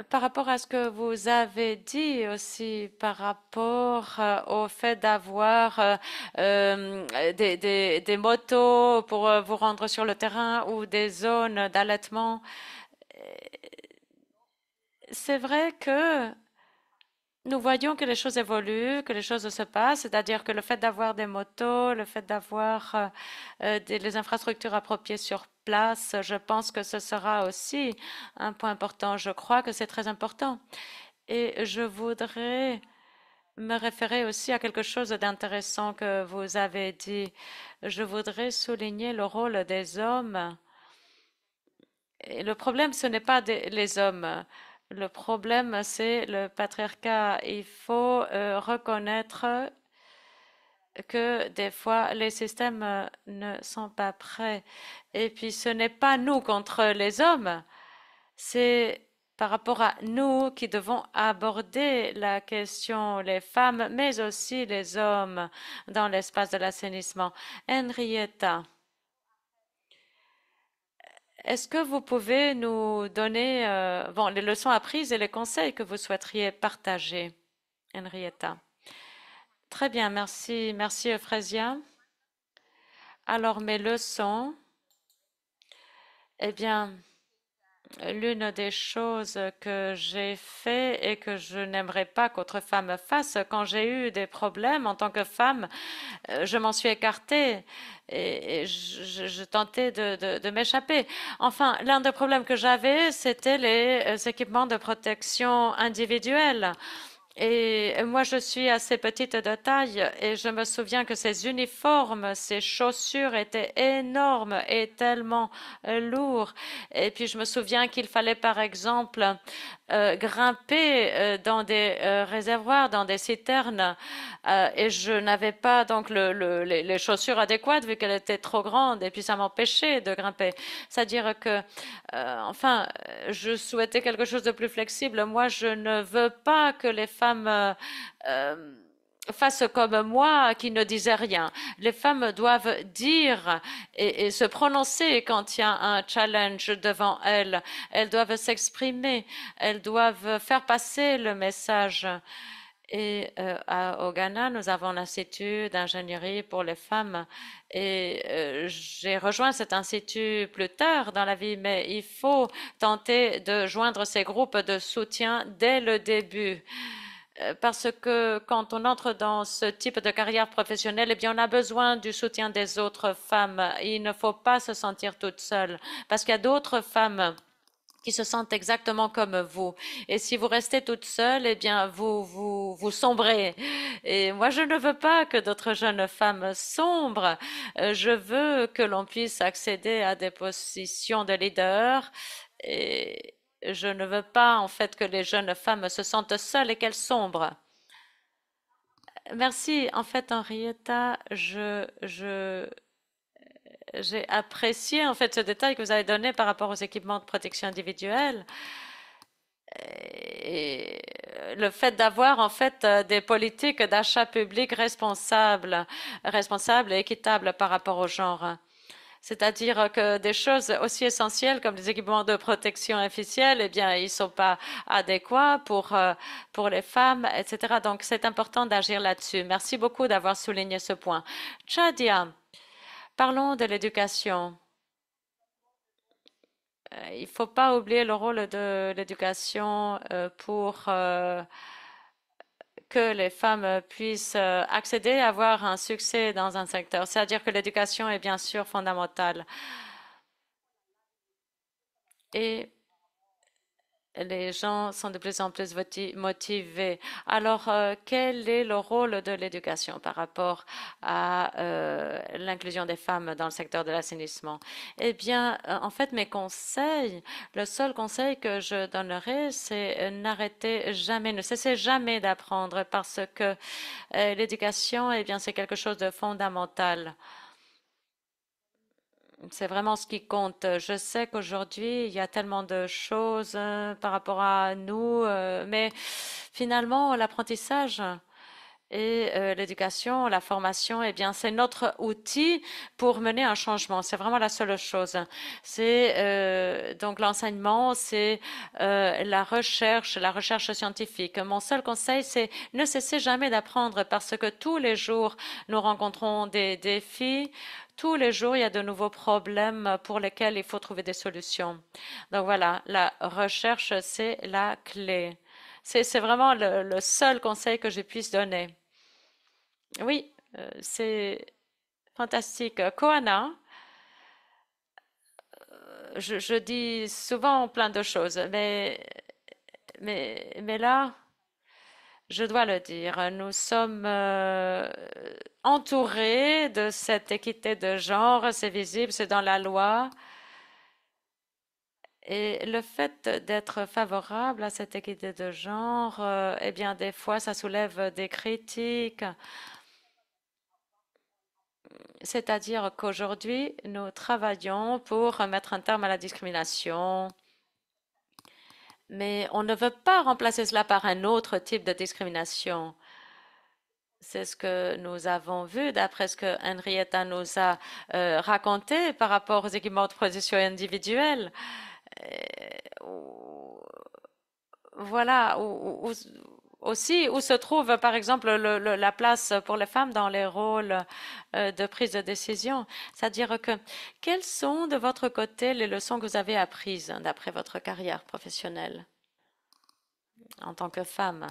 par rapport à ce que vous avez dit aussi, par rapport au fait d'avoir des motos pour vous rendre sur le terrain ou des zones d'allaitement, c'est vrai que nous voyons que les choses évoluent, que les choses se passent, c'est-à-dire que le fait d'avoir des motos, le fait d'avoir les infrastructures appropriées sur place, je pense que ce sera aussi un point important. Je crois que c'est très important. Et je voudrais me référer aussi à quelque chose d'intéressant que vous avez dit. Je voudrais souligner le rôle des hommes. Et le problème, ce n'est pas les hommes. Le problème, c'est le patriarcat. Il faut reconnaître que des fois, les systèmes ne sont pas prêts. Et puis, ce n'est pas nous contre les hommes, c'est par rapport à nous qui devons aborder la question, les femmes, mais aussi les hommes dans l'espace de l'assainissement. Henrietta, est-ce que vous pouvez nous donner bon, les leçons apprises et les conseils que vous souhaiteriez partager, Henrietta? Très bien, merci, merci Euphrasia. Alors mes leçons, eh bien, l'une des choses que j'ai fait et que je n'aimerais pas qu'autre femme fasse, quand j'ai eu des problèmes en tant que femme, je m'en suis écartée et je tentais de m'échapper. Enfin, l'un des problèmes que j'avais, c'était les équipements de protection individuelle. Et moi, je suis assez petite de taille et je me souviens que ces uniformes, ces chaussures étaient énormes et tellement lourds. Et puis, je me souviens qu'il fallait, par exemple, grimper dans des réservoirs, dans des citernes. Et je n'avais pas donc les chaussures adéquates vu qu'elles étaient trop grandes. Et puis, ça m'empêchait de grimper. C'est-à-dire que enfin, je souhaitais quelque chose de plus flexible. Moi, je ne veux pas que les femmes euh, fassent comme moi, qui ne disaient rien. Les femmes doivent dire et se prononcer quand il y a un challenge devant elles. Elles doivent s'exprimer. Elles doivent faire passer le message. Et au Ghana, nous avons l'Institut d'ingénierie pour les femmes. Et j'ai rejoint cet institut plus tard dans la vie, mais il faut tenter de joindre ces groupes de soutien dès le début. parce que quand on entre dans ce type de carrière professionnelle, eh bien, on a besoin du soutien des autres femmes. Il ne faut pas se sentir toute seule, parce qu'il y a d'autres femmes qui se sentent exactement comme vous. Et si vous restez toute seule, eh bien, vous sombrez. Et moi, je ne veux pas que d'autres jeunes femmes sombrent. Je veux que l'on puisse accéder à des positions de leader. Et je ne veux pas, en fait, que les jeunes femmes se sentent seules et qu'elles sombrent. Merci. En fait, Henrietta, j'ai apprécié en fait ce détail que vous avez donné par rapport aux équipements de protection individuelle et le fait d'avoir en fait des politiques d'achat public responsables et équitables par rapport au genre. C'est-à-dire que des choses aussi essentielles comme les équipements de protection officielle, eh bien, ils sont pas adéquats pour les femmes, etc. Donc, c'est important d'agir là-dessus. Merci beaucoup d'avoir souligné ce point. Chadia, parlons de l'éducation. Il ne faut pas oublier le rôle de l'éducation pour que les femmes puissent accéder à avoir un succès dans un secteur. C'est-à-dire que l'éducation est bien sûr fondamentale. Et les gens sont de plus en plus motivés. Alors, quel est le rôle de l'éducation par rapport à l'inclusion des femmes dans le secteur de l'assainissement? Eh bien, en fait, mes conseils, le seul conseil que je donnerais, c'est n'arrêtez jamais, ne cessez jamais d'apprendre parce que l'éducation, eh bien, c'est quelque chose de fondamental. C'est vraiment ce qui compte. Je sais qu'aujourd'hui, il y a tellement de choses par rapport à nous, mais finalement, l'apprentissage et l'éducation, la formation, eh bien, c'est notre outil pour mener un changement. C'est vraiment la seule chose. C'est donc l'enseignement, c'est la recherche scientifique. Mon seul conseil, c'est ne cessez jamais d'apprendre parce que tous les jours, nous rencontrons des défis. Tous les jours, il y a de nouveaux problèmes pour lesquels il faut trouver des solutions. Donc voilà, la recherche, c'est la clé. C'est vraiment le seul conseil que je puisse donner. Oui, c'est fantastique. Koana, je dis souvent plein de choses, mais là, je dois le dire, nous sommes entourés de cette équité de genre, c'est visible, c'est dans la loi. Et le fait d'être favorable à cette équité de genre, eh bien, des fois, ça soulève des critiques. C'est-à-dire qu'aujourd'hui, nous travaillons pour mettre un terme à la discrimination, mais on ne veut pas remplacer cela par un autre type de discrimination. C'est ce que nous avons vu d'après ce que Henrietta nous a raconté par rapport aux équipements de protection individuelle. Euh, voilà, aussi où se trouve par exemple la place pour les femmes dans les rôles de prise de décision. C'est-à-dire que quelles sont de votre côté les leçons que vous avez apprises d'après votre carrière professionnelle en tant que femme?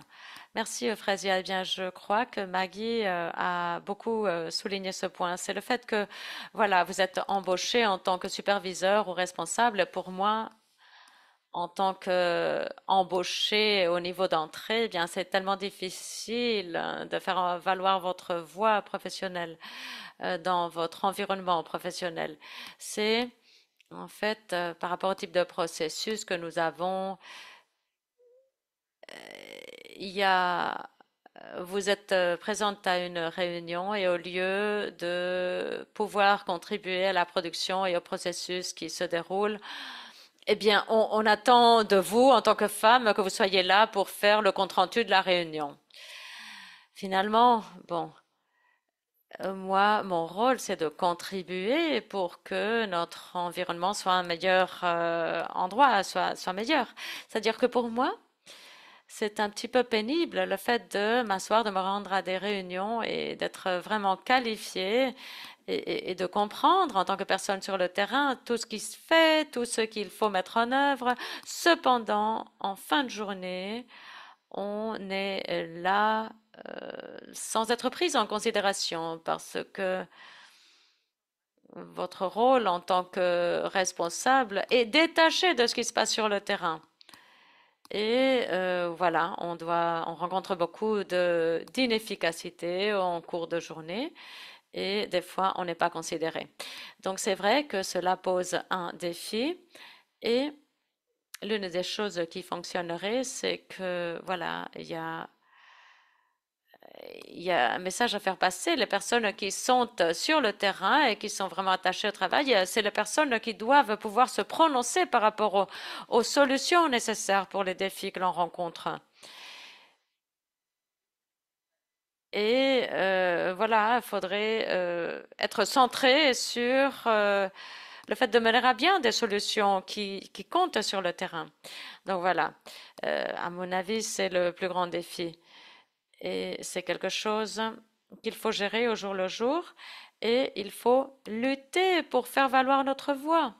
Merci, Euphraisia. Eh bien, je crois que Maggie a beaucoup souligné ce point. C'est le fait que, voilà, vous êtes embauché en tant que superviseur ou responsable. Pour moi, en tant qu'embauché au niveau d'entrée, eh bien, c'est tellement difficile de faire valoir votre voix professionnelle dans votre environnement professionnel. C'est en fait par rapport au type de processus que nous avons, il y a vous êtes présente à une réunion et au lieu de pouvoir contribuer à la production et au processus qui se déroule, eh bien, on attend de vous, en tant que femme, que vous soyez là pour faire le compte-rendu de la réunion. Finalement, bon, moi, mon rôle, c'est de contribuer pour que notre environnement soit un meilleur endroit, soit meilleur. C'est-à-dire que pour moi, c'est un petit peu pénible le fait de m'asseoir, de me rendre à des réunions et d'être vraiment qualifiée et de comprendre en tant que personne sur le terrain tout ce qui se fait, tout ce qu'il faut mettre en œuvre. Cependant, en fin de journée, on est là sans être pris en considération parce que votre rôle en tant que responsable est détaché de ce qui se passe sur le terrain. Et voilà, on rencontre beaucoup d'inefficacité en cours de journée et des fois on n'est pas considéré. Donc c'est vrai que cela pose un défi et l'une des choses qui fonctionnerait, c'est que voilà, il y a un message à faire passer. Les personnes qui sont sur le terrain et qui sont vraiment attachées au travail, c'est les personnes qui doivent pouvoir se prononcer par rapport aux solutions nécessaires pour les défis que l'on rencontre. Et voilà, il faudrait être centré sur le fait de mener à bien des solutions qui comptent sur le terrain. Donc voilà, à mon avis, c'est le plus grand défi. Et c'est quelque chose qu'il faut gérer au jour le jour. Et il faut lutter pour faire valoir notre voix,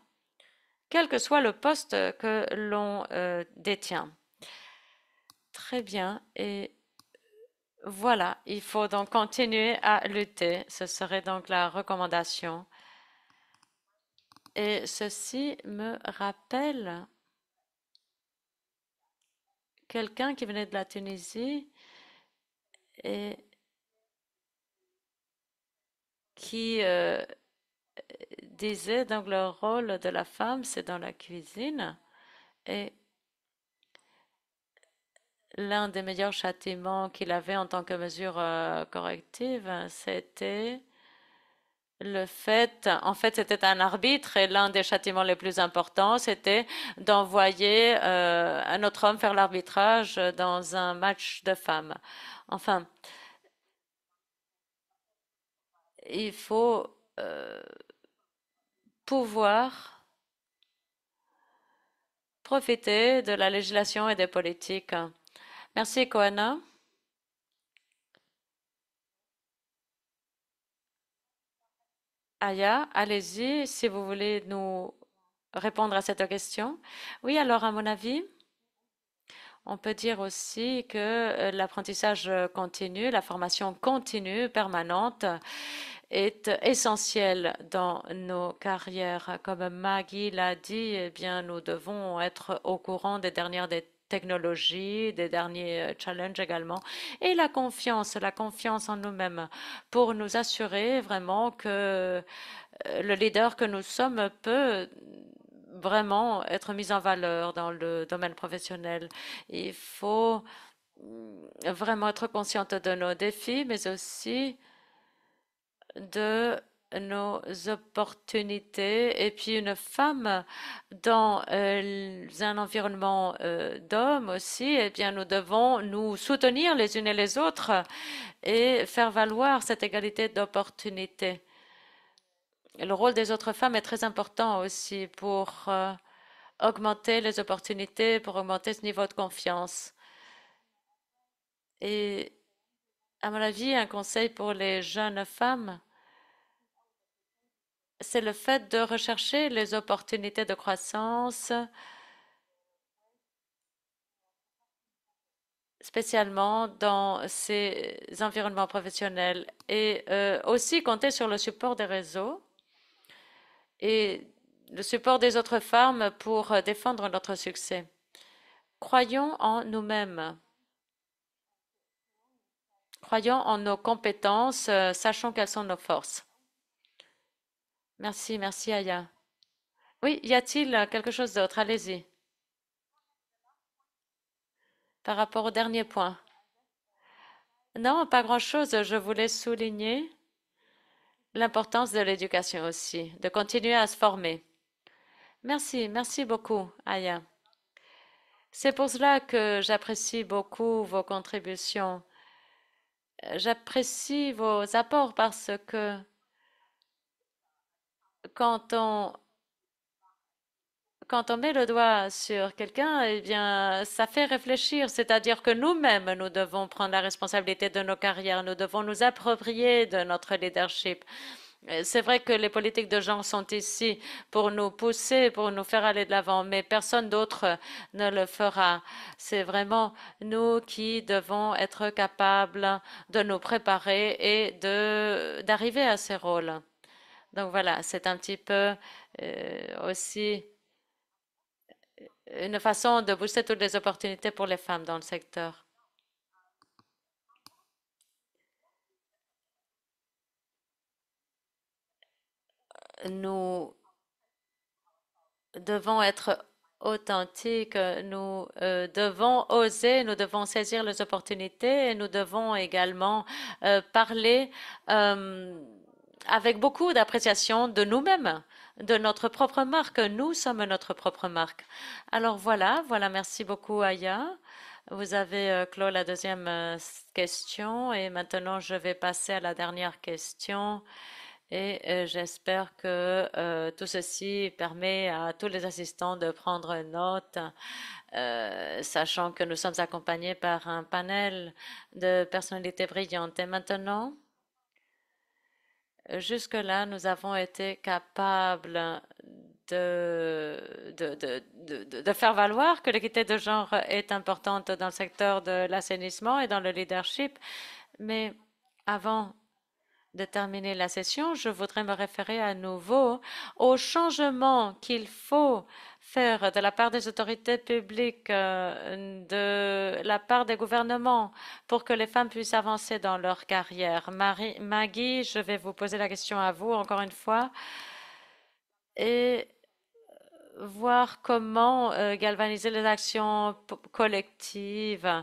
quel que soit le poste que l'on détient. Très bien. Et voilà, il faut donc continuer à lutter. Ce serait donc la recommandation. Et ceci me rappelle quelqu'un qui venait de la Tunisie et qui disait donc le rôle de la femme, c'est dans la cuisine. Et l'un des meilleurs châtiments qu'il avait en tant que mesure corrective, c'était le fait, en fait, c'était un arbitre et l'un des châtiments les plus importants, c'était d'envoyer un autre homme faire l'arbitrage dans un match de femmes. Enfin, il faut pouvoir profiter de la législation et des politiques. Merci, Koana. Aya, allez-y si vous voulez nous répondre à cette question. Oui, alors à mon avis, on peut dire aussi que l'apprentissage continu, la formation continue, permanente, est essentielle dans nos carrières. Comme Maggie l'a dit, eh bien, nous devons être au courant des dernières des technologies, des derniers challenges également, et la confiance en nous-mêmes pour nous assurer vraiment que le leader que nous sommes peut vraiment être mis en valeur dans le domaine professionnel. Il faut vraiment être consciente de nos défis, mais aussi de nos opportunités. Et puis une femme dans un environnement d'hommes aussi, eh bien nous devons nous soutenir les unes et les autres et faire valoir cette égalité d'opportunités. Le rôle des autres femmes est très important aussi pour augmenter les opportunités, pour augmenter ce niveau de confiance. Et à mon avis, un conseil pour les jeunes femmes, c'est le fait de rechercher les opportunités de croissance, spécialement dans ces environnements professionnels, et aussi compter sur le support des réseaux et le support des autres femmes pour défendre notre succès. Croyons en nous-mêmes. Croyons en nos compétences, sachons quelles sont nos forces. Merci, merci Aya. Oui, y a-t-il quelque chose d'autre? Allez-y. Par rapport au dernier point. Non, pas grand-chose. Je voulais souligner l'importance de l'éducation aussi, de continuer à se former. Merci, merci beaucoup, Aya. C'est pour cela que j'apprécie beaucoup vos contributions. J'apprécie vos apports parce que quand on quand on met le doigt sur quelqu'un, eh bien, ça fait réfléchir. C'est-à-dire que nous-mêmes, nous devons prendre la responsabilité de nos carrières. Nous devons nous approprier de notre leadership. C'est vrai que les politiques de genre sont ici pour nous pousser, pour nous faire aller de l'avant, mais personne d'autre ne le fera. C'est vraiment nous qui devons être capables de nous préparer et de d'arriver à ces rôles. Donc voilà, c'est un petit peu aussi une façon de booster toutes les opportunités pour les femmes dans le secteur. Nous devons être authentiques, nous devons oser, nous devons saisir les opportunités et nous devons également parler euh, avec beaucoup d'appréciation de nous-mêmes, de notre propre marque. Nous sommes notre propre marque. Alors voilà, voilà, merci beaucoup Aya. Vous avez clos la deuxième question et maintenant je vais passer à la dernière question. Et j'espère que tout ceci permet à tous les assistants de prendre note, sachant que nous sommes accompagnés par un panel de personnalités brillantes. Et maintenant, jusque-là, nous avons été capables de faire valoir que l'équité de genre est importante dans le secteur de l'assainissement et dans le leadership. Mais avant de terminer la session, je voudrais me référer à nouveau aux changements qu'il faut faire de la part des autorités publiques, de la part des gouvernements, pour que les femmes puissent avancer dans leur carrière. Maggie, je vais vous poser la question à vous encore une fois et voir comment galvaniser les actions collectives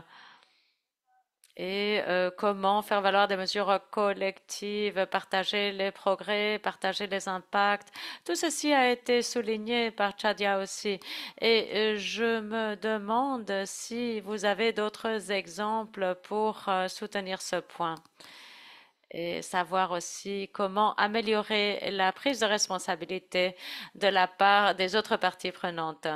et comment faire valoir des mesures collectives, partager les progrès, partager les impacts. Tout ceci a été souligné par Chadia aussi. Et je me demande si vous avez d'autres exemples pour soutenir ce point et savoir aussi comment améliorer la prise de responsabilité de la part des autres parties prenantes.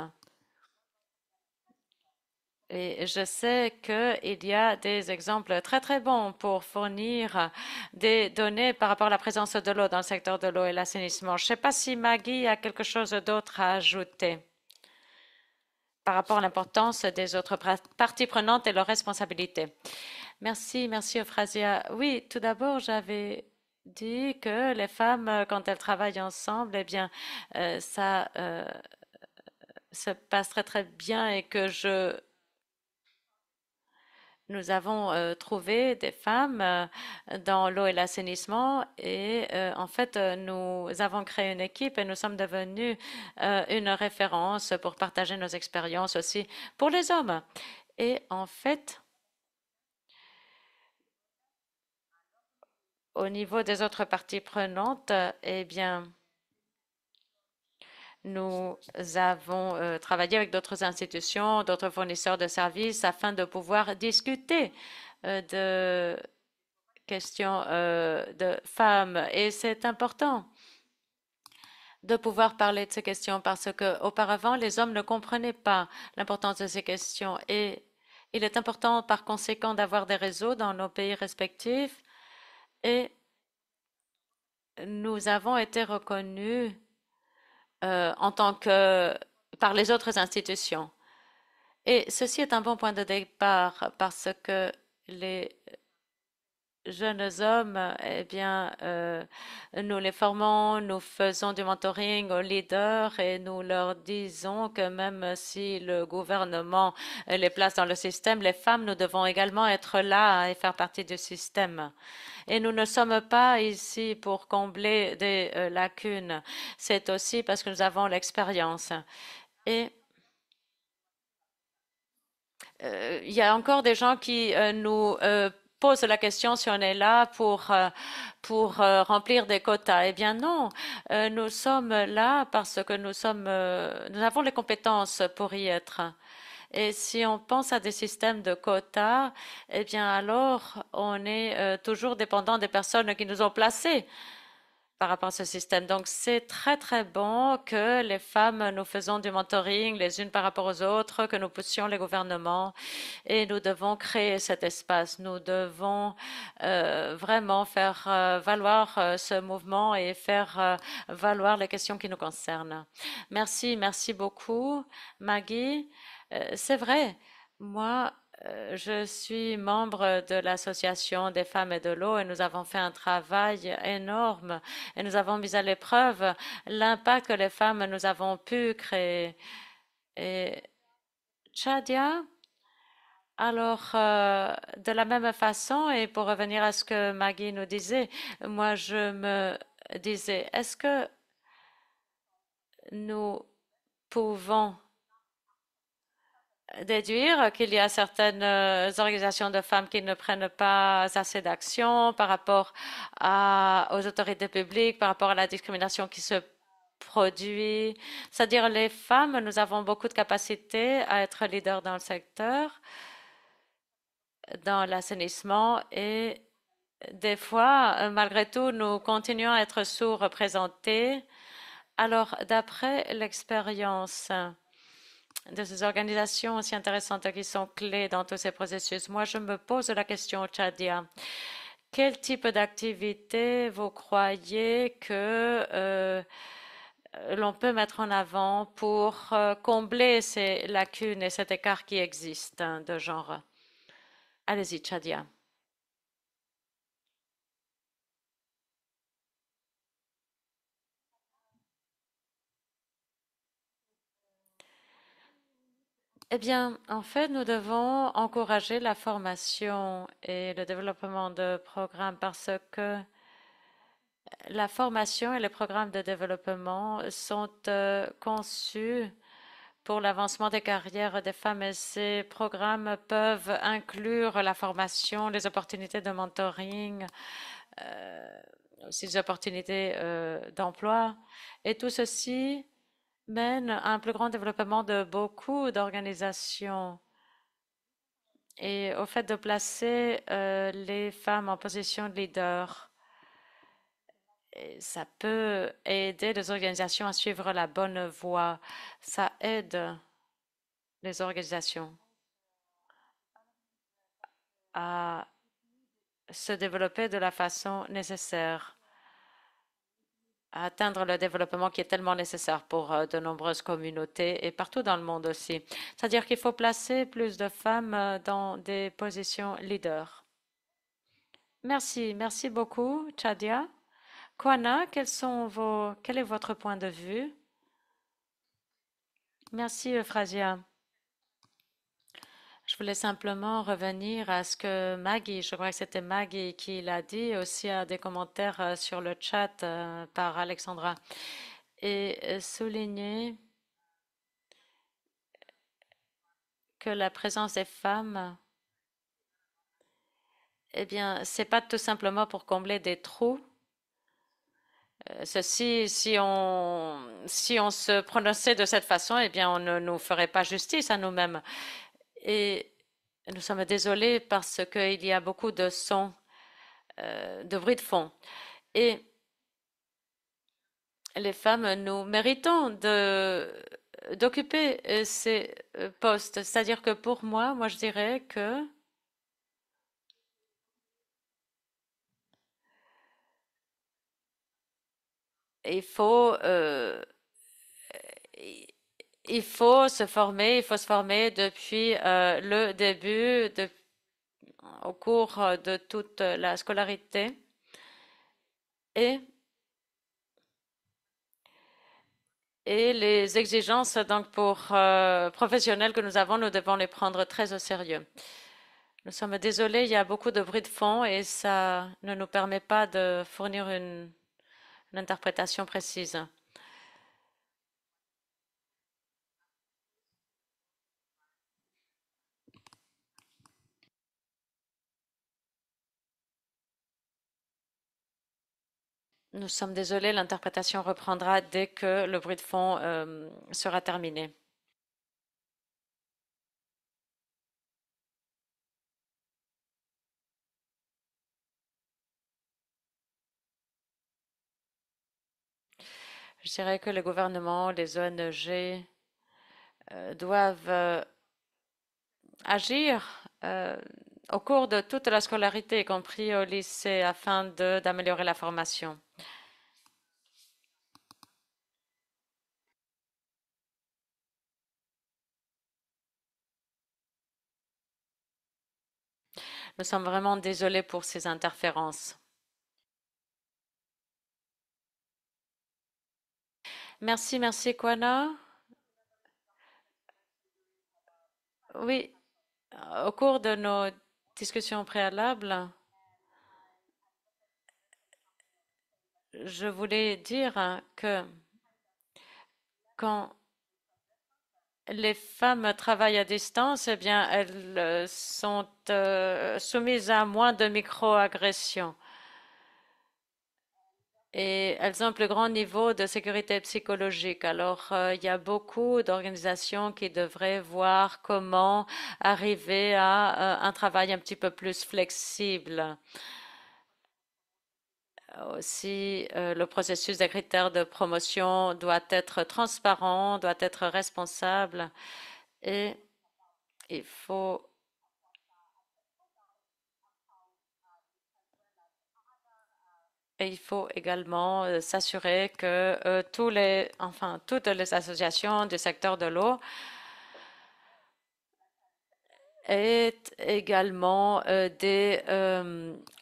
Et je sais qu'il y a des exemples très très bons pour fournir des données par rapport à la présence de l'eau dans le secteur de l'eau et l'assainissement. Je ne sais pas si Maggie a quelque chose d'autre à ajouter par rapport à l'importance des autres parties prenantes et leurs responsabilités. Merci, merci Euphrasia. Oui, tout d'abord, j'avais dit que les femmes, quand elles travaillent ensemble, eh bien, ça se passe très très bien et que nous avons trouvé des femmes dans l'eau et l'assainissement et en fait nous avons créé une équipe et nous sommes devenus une référence pour partager nos expériences aussi pour les hommes. Et en fait, au niveau des autres parties prenantes, eh bien, nous avons travaillé avec d'autres institutions, d'autres fournisseurs de services afin de pouvoir discuter de questions de femmes. Et c'est important de pouvoir parler de ces questions parce que auparavant, les hommes ne comprenaient pas l'importance de ces questions. Et il est important, par conséquent, d'avoir des réseaux dans nos pays respectifs. Et nous avons été reconnus en tant que par les autres institutions. Et ceci est un bon point de départ parce que les jeunes hommes, eh bien, nous les formons, nous faisons du mentoring aux leaders et nous leur disons que même si le gouvernement les place dans le système, les femmes, nous devons également être là et faire partie du système. Et nous ne sommes pas ici pour combler des lacunes. C'est aussi parce que nous avons l'expérience. Et il y a encore des gens qui nous posent la question si on est là pour remplir des quotas. Eh bien non, nous sommes là parce que nous avons les compétences pour y être. Et si on pense à des systèmes de quotas, eh bien alors on est toujours dépendant des personnes qui nous ont placés. par rapport à ce système. Donc, c'est très, très bon que les femmes, nous faisons du mentoring les unes par rapport aux autres, que nous poussions les gouvernements et nous devons créer cet espace. Nous devons vraiment faire valoir ce mouvement et faire valoir les questions qui nous concernent. Merci, merci beaucoup, Maggie. C'est vrai, moi, je suis membre de l'Association des femmes et de l'eau et nous avons fait un travail énorme et nous avons mis à l'épreuve l'impact que les femmes nous avons pu créer. Et Chadia, alors, de la même façon, et pour revenir à ce que Maggie nous disait, moi je me disais, est-ce que nous pouvons déduire qu'il y a certaines organisations de femmes qui ne prennent pas assez d'action par rapport aux autorités publiques, par rapport à la discrimination qui se produit? C'est-à-dire, les femmes, nous avons beaucoup de capacité à être leaders dans le secteur, dans l'assainissement et des fois, malgré tout, nous continuons à être sous-représentés. Alors, d'après l'expérience de ces organisations aussi intéressantes qui sont clés dans tous ces processus, moi, je me pose la question, Chadia, quel type d'activité vous croyez que l'on peut mettre en avant pour combler ces lacunes et cet écart qui existe de genre? Allez-y, Chadia. Eh bien, en fait, nous devons encourager la formation et le développement de programmes parce que la formation et les programmes de développement sont conçus pour l'avancement des carrières des femmes et ces programmes peuvent inclure la formation, les opportunités de mentoring, euh, aussi des opportunités d'emploi. Et tout ceci mène à un plus grand développement de beaucoup d'organisations et au fait de placer les femmes en position de leader. Et ça peut aider les organisations à suivre la bonne voie. Ça aide les organisations à se développer de la façon nécessaire, à atteindre le développement qui est tellement nécessaire pour de nombreuses communautés et partout dans le monde aussi. C'est-à-dire qu'il faut placer plus de femmes dans des positions leaders. Merci, merci beaucoup, Chadia. Kwana, quel est votre point de vue? Merci, Euphrasia. Je voulais simplement revenir à ce que Maggie, je crois que c'était Maggie qui l'a dit, aussi à des commentaires sur le chat par Alexandra, et souligner que la présence des femmes, eh bien, c'est pas tout simplement pour combler des trous. Ceci, si on se prononçait de cette façon, eh bien, on ne nous ferait pas justice à nous-mêmes. Et nous sommes désolés parce qu'il y a beaucoup de sons, de bruit de fond. Et les femmes, nous méritons d'occuper ces postes. C'est-à-dire que pour moi, je dirais que il faut, il faut se former, il faut se former depuis le début, au cours de toute la scolarité. Et Et les exigences donc pour professionnels que nous avons, nous devons les prendre très au sérieux. Nous sommes désolés, il y a beaucoup de bruit de fond et ça ne nous permet pas de fournir une interprétation précise. Nous sommes désolés, l'interprétation reprendra dès que le bruit de fond sera terminé. Je dirais que les gouvernements, les ONG doivent agir au cours de toute la scolarité, y compris au lycée, afin d'améliorer la formation. Nous sommes vraiment désolés pour ces interférences. Merci, merci, Kwana. Oui, au cours de nos discussions préalables, je voulais dire que quand les femmes travaillent à distance, eh bien, elles sont soumises à moins de microagressions et elles ont un plus grand niveau de sécurité psychologique. Alors, il y a beaucoup d'organisations qui devraient voir comment arriver à un travail un petit peu plus flexible. Aussi, le processus des critères de promotion doit être transparent, doit être responsable et il faut, et il faut également s'assurer que toutes les associations du secteur de l'eau aient également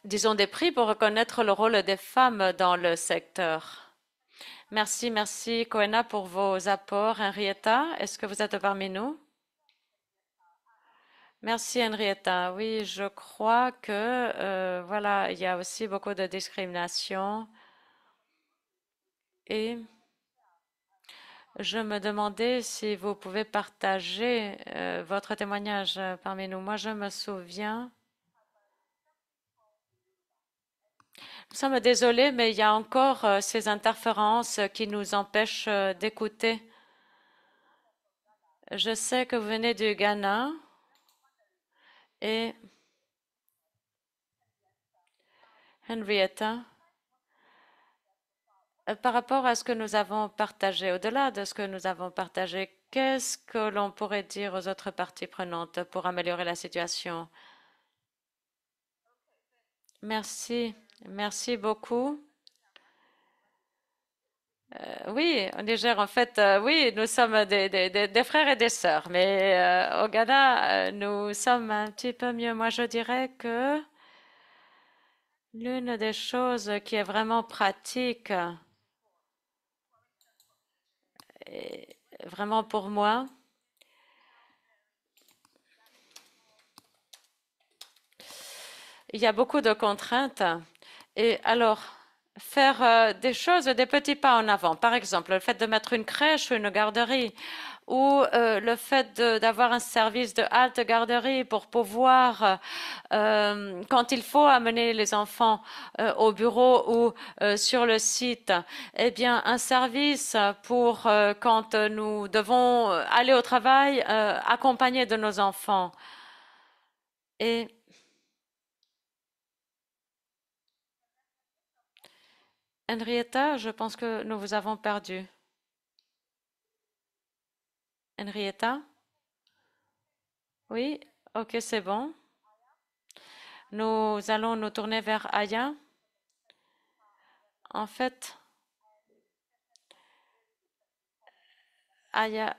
disons, des prix pour reconnaître le rôle des femmes dans le secteur. Merci, merci, Coena, pour vos apports. Henrietta, est-ce que vous êtes parmi nous? Merci Henrietta. Oui, je crois que voilà, il y a aussi beaucoup de discrimination et je me demandais si vous pouvez partager votre témoignage parmi nous. Moi, je me souviens. Nous sommes désolés, mais il y a encore ces interférences qui nous empêchent d'écouter. Je sais que vous venez du Ghana et Henrietta. Par rapport à ce que nous avons partagé, au-delà de ce que nous avons partagé, qu'est-ce que l'on pourrait dire aux autres parties prenantes pour améliorer la situation? Merci, merci beaucoup. Oui, au Niger, en fait, oui, nous sommes des frères et des sœurs, mais au Ghana, nous sommes un petit peu mieux. Moi, je dirais que l'une des choses qui est vraiment pratique, et vraiment pour moi, il y a beaucoup de contraintes. Et alors, faire des choses, des petits pas en avant. Par exemple, le fait de mettre une crèche ou une garderie, ou le fait d'avoir un service de halte garderie pour pouvoir, quand il faut amener les enfants au bureau ou sur le site, eh bien, un service pour quand nous devons aller au travail, accompagné de nos enfants. Et Henrietta, je pense que nous vous avons perdu. Henrietta? Oui, ok, c'est bon. Nous allons nous tourner vers Aya. En fait, Aya,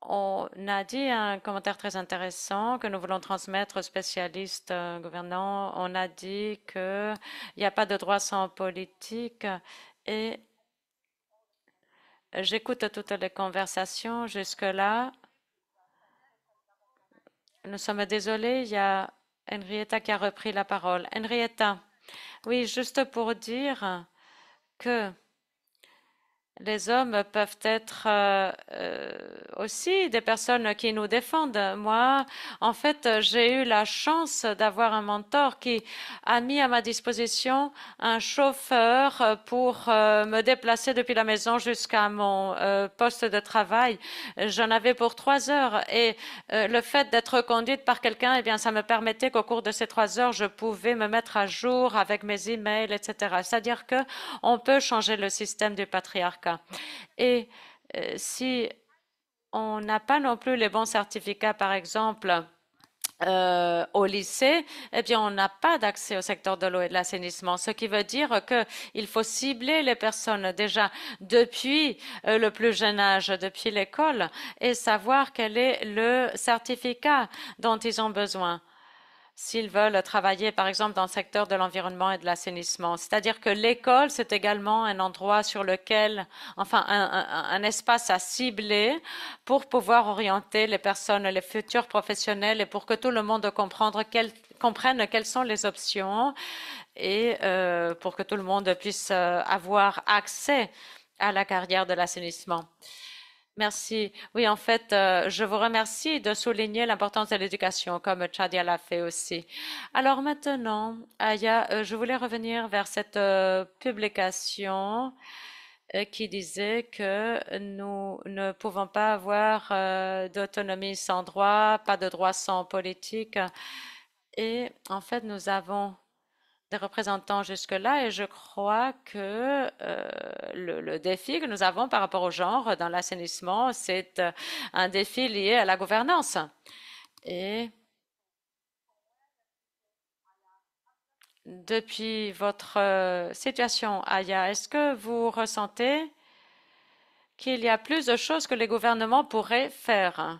on a dit un commentaire très intéressant que nous voulons transmettre aux spécialistes gouvernants. On a dit qu'il n'y a pas de droit sans politique et j'écoute toutes les conversations jusque-là. Nous sommes désolés, il y a Henrietta qui a repris la parole. Henrietta, oui, juste pour dire que Les hommes peuvent être aussi des personnes qui nous défendent. Moi, en fait, j'ai eu la chance d'avoir un mentor qui a mis à ma disposition un chauffeur pour me déplacer depuis la maison jusqu'à mon poste de travail. J'en avais pour 3 heures et le fait d'être conduite par quelqu'un, eh bien, ça me permettait qu'au cours de ces 3 heures, je pouvais me mettre à jour avec mes emails, etc. C'est-à-dire que on peut changer le système du patriarcat. Et si on n'a pas non plus les bons certificats, par exemple, au lycée, eh bien, on n'a pas d'accès au secteur de l'eau et de l'assainissement, ce qui veut dire qu'il faut cibler les personnes déjà depuis le plus jeune âge, depuis l'école, et savoir quel est le certificat dont ils ont besoin s'ils veulent travailler, par exemple, dans le secteur de l'environnement et de l'assainissement. C'est-à-dire que l'école, c'est également un endroit sur lequel, enfin, un espace à cibler pour pouvoir orienter les personnes, les futurs professionnels et pour que tout le monde comprenne quelles sont les options et pour que tout le monde puisse avoir accès à la carrière de l'assainissement. Merci. Oui, en fait, je vous remercie de souligner l'importance de l'éducation, comme Chadia l'a fait aussi. Alors maintenant, Aya, je voulais revenir vers cette publication qui disait que nous ne pouvons pas avoir d'autonomie sans droit, pas de droit sans politique. Et en fait, nous avons des représentants jusque-là et je crois que le défi que nous avons par rapport au genre dans l'assainissement, c'est un défi lié à la gouvernance. Et depuis votre situation, Aya, est-ce que vous ressentez qu'il y a plus de choses que les gouvernements pourraient faire?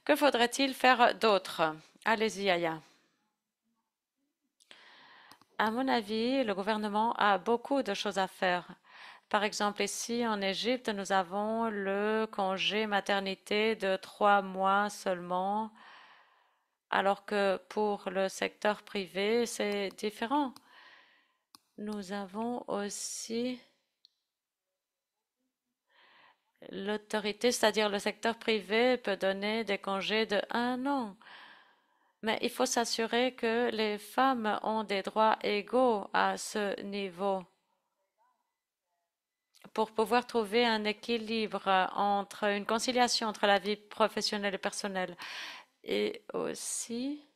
Que faudrait-il faire d'autre? Allez-y, Aya. À mon avis, le gouvernement a beaucoup de choses à faire. Par exemple, ici en Égypte, nous avons le congé maternité de 3 mois seulement, alors que pour le secteur privé, c'est différent. Nous avons aussi l'autorité, c'est-à-dire le secteur privé peut donner des congés de 1 an. Mais il faut s'assurer que les femmes ont des droits égaux à ce niveau, pour pouvoir trouver un équilibre entre une conciliation entre la vie professionnelle et personnelle. Et aussi,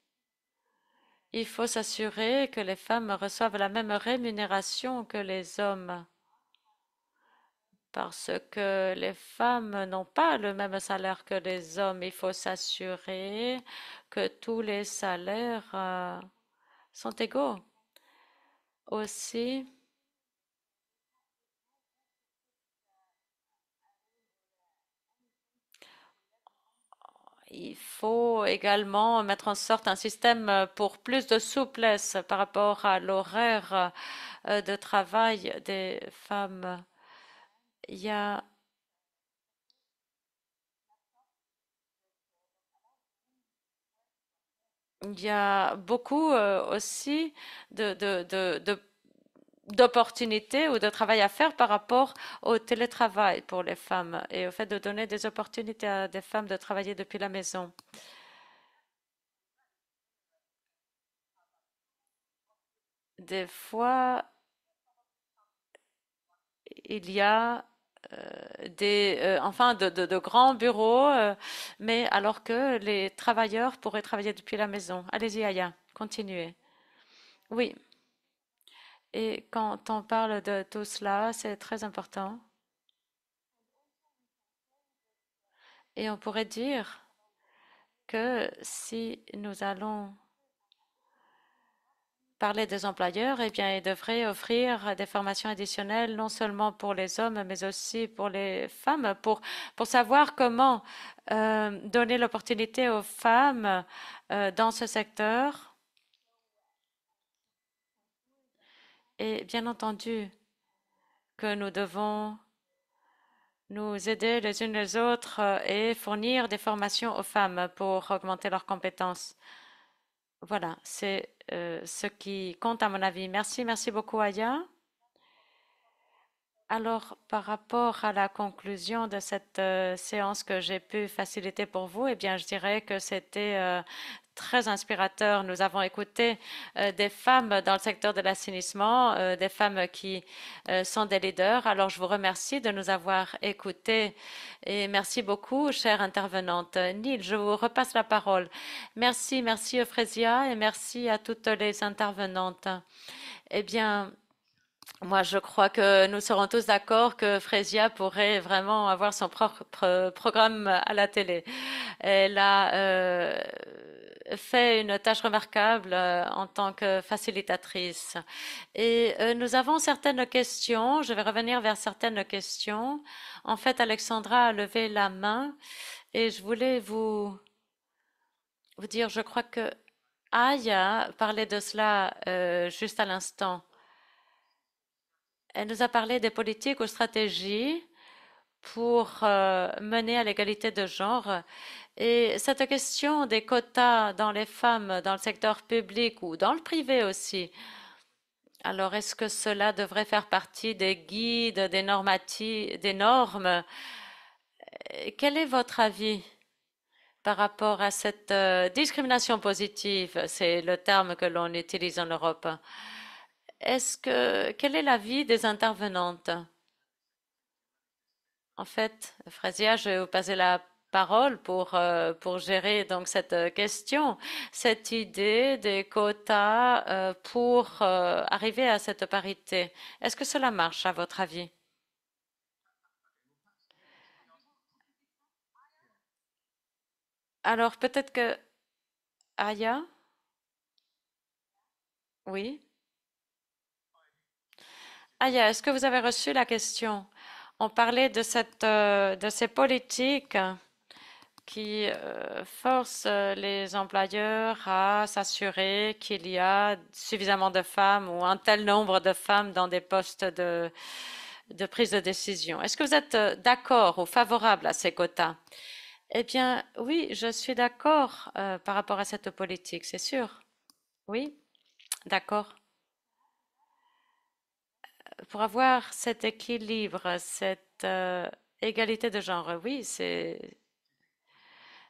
il faut s'assurer que les femmes reçoivent la même rémunération que les hommes, parce que les femmes n'ont pas le même salaire que les hommes. Il faut s'assurer que tous les salaires sont égaux. Aussi, il faut également mettre en sorte un système pour plus de souplesse par rapport à l'horaire de travail des femmes. Il y a, il y a beaucoup aussi d'opportunités ou de travail à faire par rapport au télétravail pour les femmes et au fait de donner des opportunités à des femmes de travailler depuis la maison. Des fois, il y a enfin, de grands bureaux, mais alors que les travailleurs pourraient travailler depuis la maison. Allez-y, Aya, continuez. Oui, et quand on parle de tout cela, c'est très important. Et on pourrait dire que si nous allons parler des employeurs, eh bien, ils devraient offrir des formations additionnelles, non seulement pour les hommes, mais aussi pour les femmes, pour savoir comment donner l'opportunité aux femmes dans ce secteur. Et bien entendu que nous devons nous aider les unes les autres et fournir des formations aux femmes pour augmenter leurs compétences. Voilà, c'est ce qui compte à mon avis. Merci, merci beaucoup, Aya. Alors, par rapport à la conclusion de cette séance que j'ai pu faciliter pour vous, eh bien, je dirais que c'était très inspirateur. Nous avons écouté des femmes dans le secteur de l'assainissement, des femmes qui sont des leaders. Alors, je vous remercie de nous avoir écoutés et merci beaucoup, chère intervenante. Neil, je vous repasse la parole. Merci, merci Euphrésia et merci à toutes les intervenantes. Eh bien, moi, je crois que nous serons tous d'accord que Freysia pourrait vraiment avoir son propre programme à la télé. Elle a fait une tâche remarquable en tant que facilitatrice. Et nous avons certaines questions. Je vais revenir vers certaines questions. En fait, Alexandra a levé la main et je voulais vous dire, je crois que Aya parlait de cela juste à l'instant. Elle nous a parlé des politiques ou stratégies pour mener à l'égalité de genre. Et cette question des quotas dans les femmes dans le secteur public ou dans le privé aussi, alors est-ce que cela devrait faire partie des guides, des normes? Quel est votre avis par rapport à cette discrimination positive? C'est le terme que l'on utilise en Europe. Quel est l'avis des intervenantes? En fait, Frázia, je vais vous passer la parole pour gérer donc cette question, cette idée des quotas pour arriver à cette parité. Est-ce que cela marche à votre avis? Alors peut-être que Aya, oui. Aya, est-ce que vous avez reçu la question? On parlait de de ces politiques qui force les employeurs à s'assurer qu'il y a suffisamment de femmes ou un tel nombre de femmes dans des postes de prise de décision. Est-ce que vous êtes d'accord ou favorable à ces quotas? Eh bien, oui, je suis d'accord par rapport à cette politique, c'est sûr. Oui, d'accord. Pour avoir cet équilibre, cette égalité de genre, oui,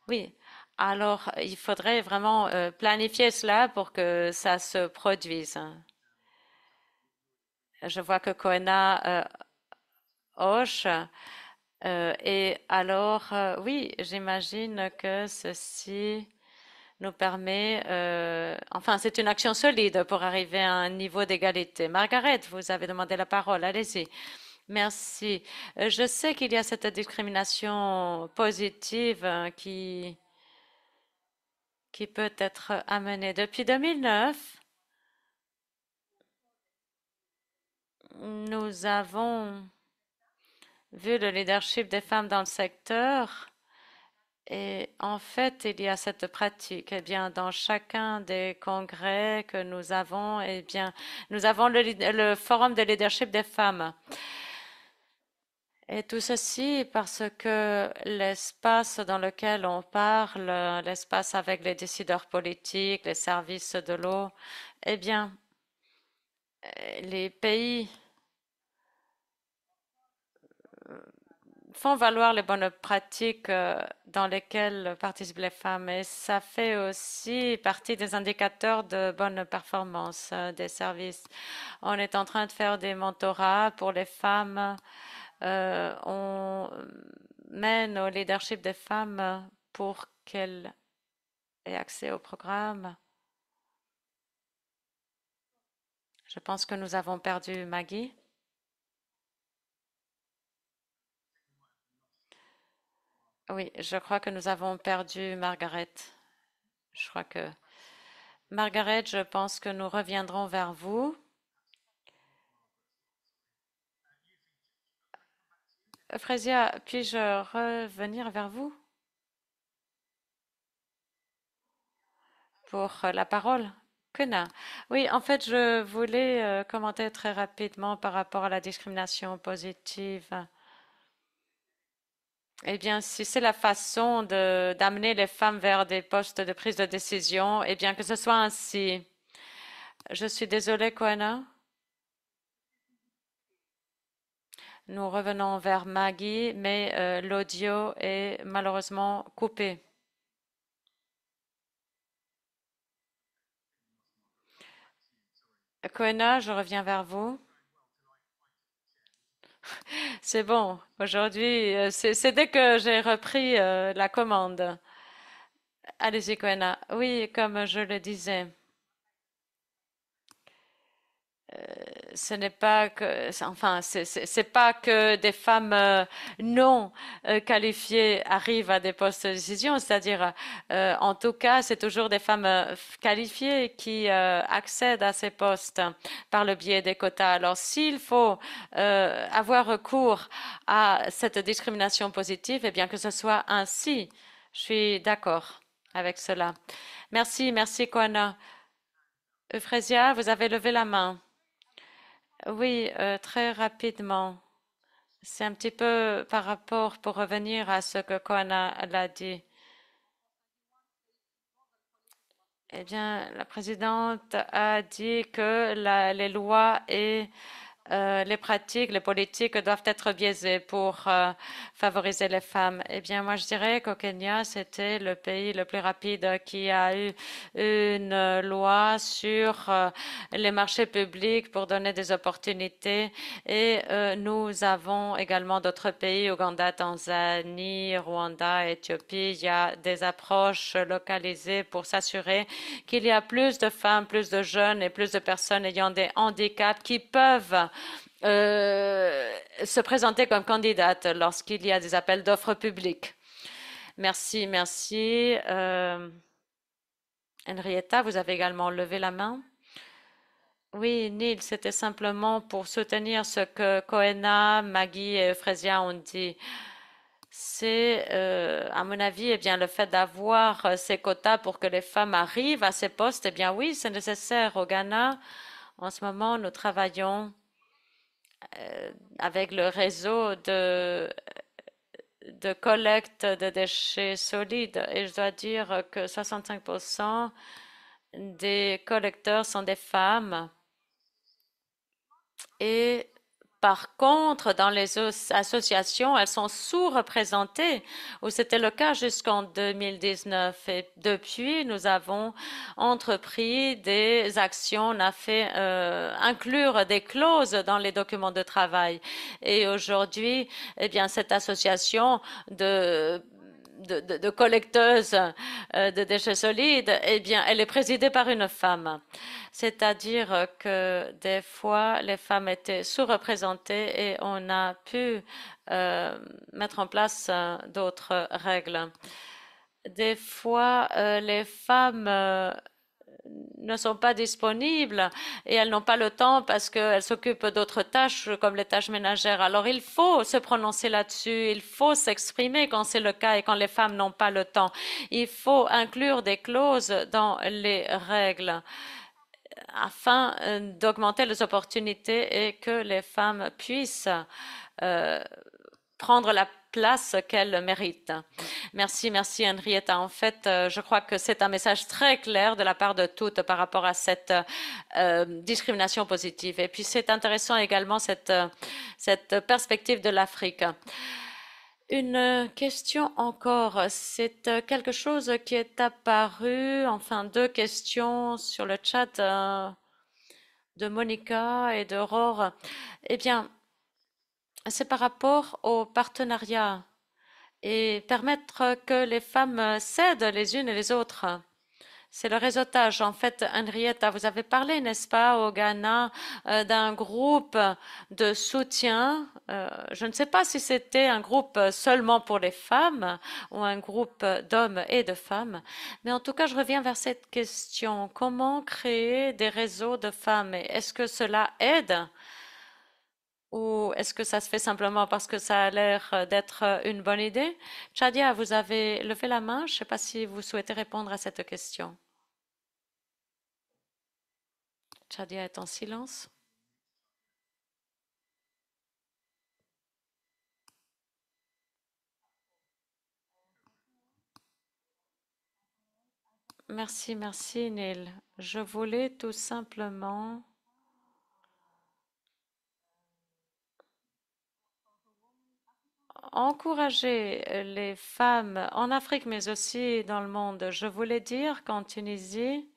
oui. Alors, il faudrait vraiment planifier cela pour que ça se produise. Je vois que Koena hoche. Et alors, oui, j'imagine que ceci nous permet, enfin, c'est une action solide pour arriver à un niveau d'égalité. Margaret, vous avez demandé la parole, allez-y. Merci. Je sais qu'il y a cette discrimination positive qui peut être amenée. Depuis 2009, nous avons vu le leadership des femmes dans le secteur et en fait, il y a cette pratique. Eh bien, dans chacun des congrès que nous avons, eh bien, nous avons le forum de leadership des femmes. Et tout ceci parce que l'espace dans lequel on parle, l'espace avec les décideurs politiques, les services de l'eau, eh bien, les pays font valoir les bonnes pratiques dans lesquelles participent les femmes et ça fait aussi partie des indicateurs de bonne performance des services. On est en train de faire des mentorats pour les femmes. On mène au leadership des femmes pour qu'elles aient accès au programme. Je pense que nous avons perdu Maggie. Oui, je crois que nous avons perdu Margaret. Je crois que Margaret, je pense que nous reviendrons vers vous. Frezia, puis-je revenir vers vous pour la parole? Kena. Oui, en fait, je voulais commenter très rapidement par rapport à la discrimination positive. Eh bien, si c'est la façon d'amener les femmes vers des postes de prise de décision, eh bien, que ce soit ainsi. Je suis désolée, Koena. Nous revenons vers Maggie, mais l'audio est malheureusement coupé. Koena, je reviens vers vous. C'est bon. Aujourd'hui, c'est dès que j'ai repris la commande. Allez-y, Koena. Oui, comme je le disais. Ce n'est pas que, enfin, c'est pas que des femmes non qualifiées arrivent à des postes de décision, c'est-à-dire, en tout cas, c'est toujours des femmes qualifiées qui accèdent à ces postes par le biais des quotas. Alors, s'il faut avoir recours à cette discrimination positive, eh bien que ce soit ainsi. Je suis d'accord avec cela. Merci, merci, Koana. Euphrasia, vous avez levé la main. Oui, très rapidement. C'est un petit peu par rapport, pour revenir à ce que Koana l'a dit. Eh bien, la présidente a dit que les lois et les pratiques, les politiques doivent être biaisées pour favoriser les femmes. Eh bien, moi, je dirais qu'au Kenya, c'était le pays le plus rapide qui a eu une loi sur les marchés publics pour donner des opportunités. Et nous avons également d'autres pays, Ouganda, Tanzanie, Rwanda, Éthiopie. Il y a des approches localisées pour s'assurer qu'il y a plus de femmes, plus de jeunes et plus de personnes ayant des handicaps qui peuvent se présenter comme candidate lorsqu'il y a des appels d'offres publics. Merci, merci. Henrietta, vous avez également levé la main. Oui, Neil, c'était simplement pour soutenir ce que Koena, Maggie et Fresia ont dit. C'est, à mon avis, eh bien, le fait d'avoir ces quotas pour que les femmes arrivent à ces postes, eh bien oui, c'est nécessaire au Ghana. En ce moment, nous travaillons avec le réseau de collecte de déchets solides et je dois dire que 65% des collecteurs sont des femmes et par contre, dans les associations, elles sont sous-représentées, où c'était le cas jusqu'en 2019. Et depuis, nous avons entrepris des actions, on a fait inclure des clauses dans les documents de travail. Et aujourd'hui, eh bien, cette association de collecteuses de déchets solides, eh bien, elle est présidée par une femme. C'est-à-dire que des fois, les femmes étaient sous-représentées et on a pu mettre en place d'autres règles. Des fois, les femmes ne sont pas disponibles et elles n'ont pas le temps parce qu'elles s'occupent d'autres tâches comme les tâches ménagères. Alors il faut se prononcer là-dessus, il faut s'exprimer quand c'est le cas et quand les femmes n'ont pas le temps. Il faut inclure des clauses dans les règles afin d'augmenter les opportunités et que les femmes puissent euh, prendre la place qu'elles méritent. Merci, merci Henrietta. En fait, je crois que c'est un message très clair de la part de toutes par rapport à cette discrimination positive. Et puis c'est intéressant également cette perspective de l'Afrique. Une question encore. C'est quelque chose qui est apparu, enfin deux questions sur le chat de Monica et d'Aurore. Eh bien, c'est par rapport au partenariat et permettre que les femmes s'aident les unes et les autres. C'est le réseautage. En fait, Henrietta, vous avez parlé, n'est-ce pas, au Ghana, d'un groupe de soutien. Je ne sais pas si c'était un groupe seulement pour les femmes ou un groupe d'hommes et de femmes, mais en tout cas, je reviens vers cette question. Comment créer des réseaux de femmes? Est-ce que cela aide? Ou est-ce que ça se fait simplement parce que ça a l'air d'être une bonne idée? Chadia, vous avez levé la main. Je ne sais pas si vous souhaitez répondre à cette question. Chadia est en silence. Merci, merci, Neil. Je voulais tout simplement encourager les femmes en Afrique, mais aussi dans le monde. Je voulais dire qu'en Tunisie,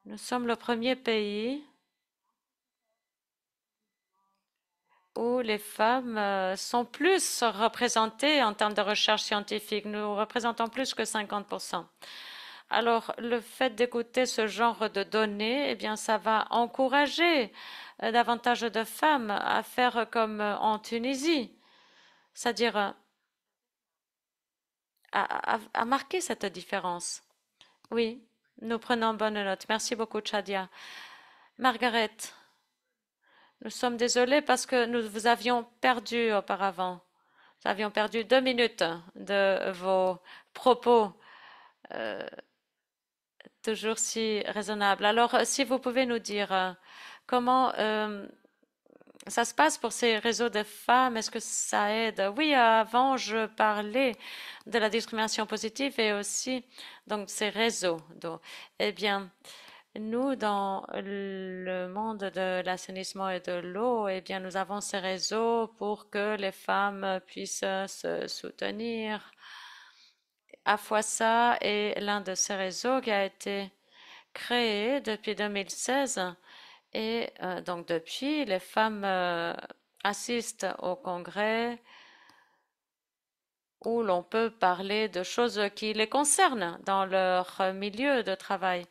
nous sommes le premier pays où les femmes sont plus représentées en termes de recherche scientifique. Nous représentons plus que 50%. Alors, le fait d'écouter ce genre de données, eh bien, ça va encourager davantage de femmes à faire comme en Tunisie, c'est-à-dire à marquer cette différence. Oui, nous prenons bonne note. Merci beaucoup, Chadia. Margaret, nous sommes désolés parce que nous vous avions perdu auparavant. Nous avions perdu 2 minutes de vos propos, euh, toujours si raisonnables. Alors, si vous pouvez nous dire comment ça se passe pour ces réseaux de femmes, est-ce que ça aide? Oui, avant, je parlais de la discrimination positive et aussi donc ces réseaux. Donc, eh bien, nous, dans le monde de l'assainissement et de l'eau, eh bien, nous avons ces réseaux pour que les femmes puissent se soutenir. Afoissa est l'un de ces réseaux qui a été créé depuis 2016 et donc depuis, les femmes assistent au congrès où l'on peut parler de choses qui les concernent dans leur milieu de travail.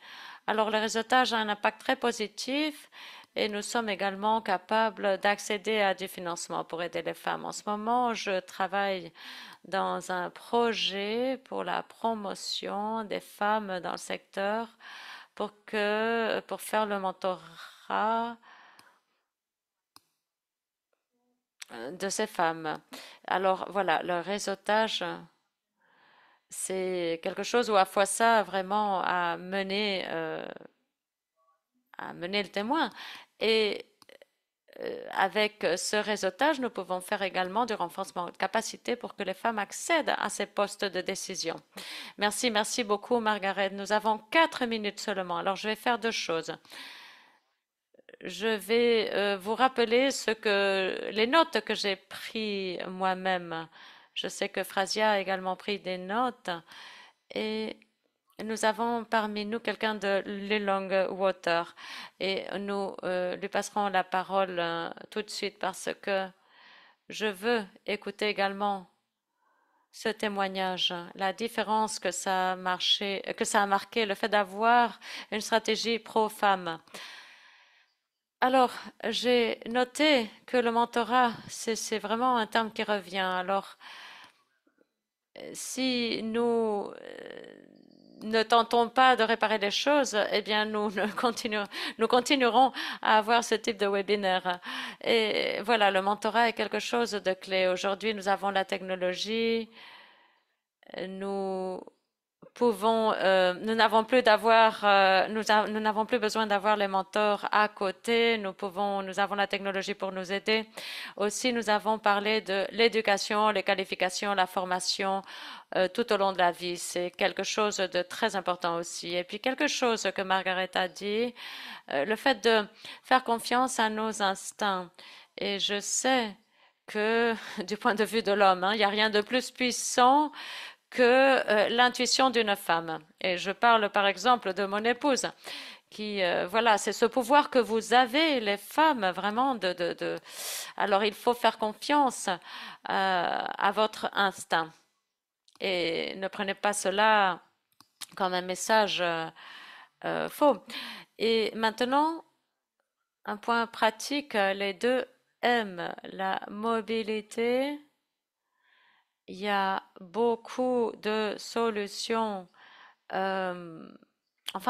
Alors, le réseautage a un impact très positif et nous sommes également capables d'accéder à du financement pour aider les femmes. En ce moment, je travaille dans un projet pour la promotion des femmes dans le secteur pour faire le mentorat de ces femmes. Alors voilà, le réseautage, c'est quelque chose où à fois ça vraiment à mener le témoin. Et avec ce réseautage, nous pouvons faire également du renforcement de capacité pour que les femmes accèdent à ces postes de décision. Merci, merci beaucoup, Margaret. Nous avons 4 minutes seulement. Alors, je vais faire 2 choses. Je vais vous rappeler les notes que j'ai prises moi-même. Je sais que Frasia a également pris des notes et nous avons parmi nous quelqu'un de Lilong Water et nous lui passerons la parole tout de suite parce que je veux écouter également ce témoignage, la différence que ça a marqué, le fait d'avoir une stratégie pro-femme. Alors, j'ai noté que le mentorat, c'est vraiment un terme qui revient. Alors, si nous ne tentons pas de réparer les choses, eh bien, nous continuerons à avoir ce type de webinaire. Et voilà, le mentorat est quelque chose de clé. Aujourd'hui, nous avons la technologie, nous nous n'avons plus nous n'avons plus besoin d'avoir les mentors à côté. Nous avons la technologie pour nous aider. Aussi, nous avons parlé de l'éducation, les qualifications, la formation tout au long de la vie. C'est quelque chose de très important aussi. Et puis quelque chose que Margaret a dit, le fait de faire confiance à nos instincts. Et je sais que du point de vue de l'homme, il n'y a rien de plus puissant que l'intuition d'une femme. Et je parle par exemple de mon épouse, voilà, c'est ce pouvoir que vous avez, les femmes, vraiment, Alors, il faut faire confiance à votre instinct. Et ne prenez pas cela comme un message faux. Et maintenant, un point pratique, les deux aiment la mobilité. Il y a beaucoup de solutions, euh,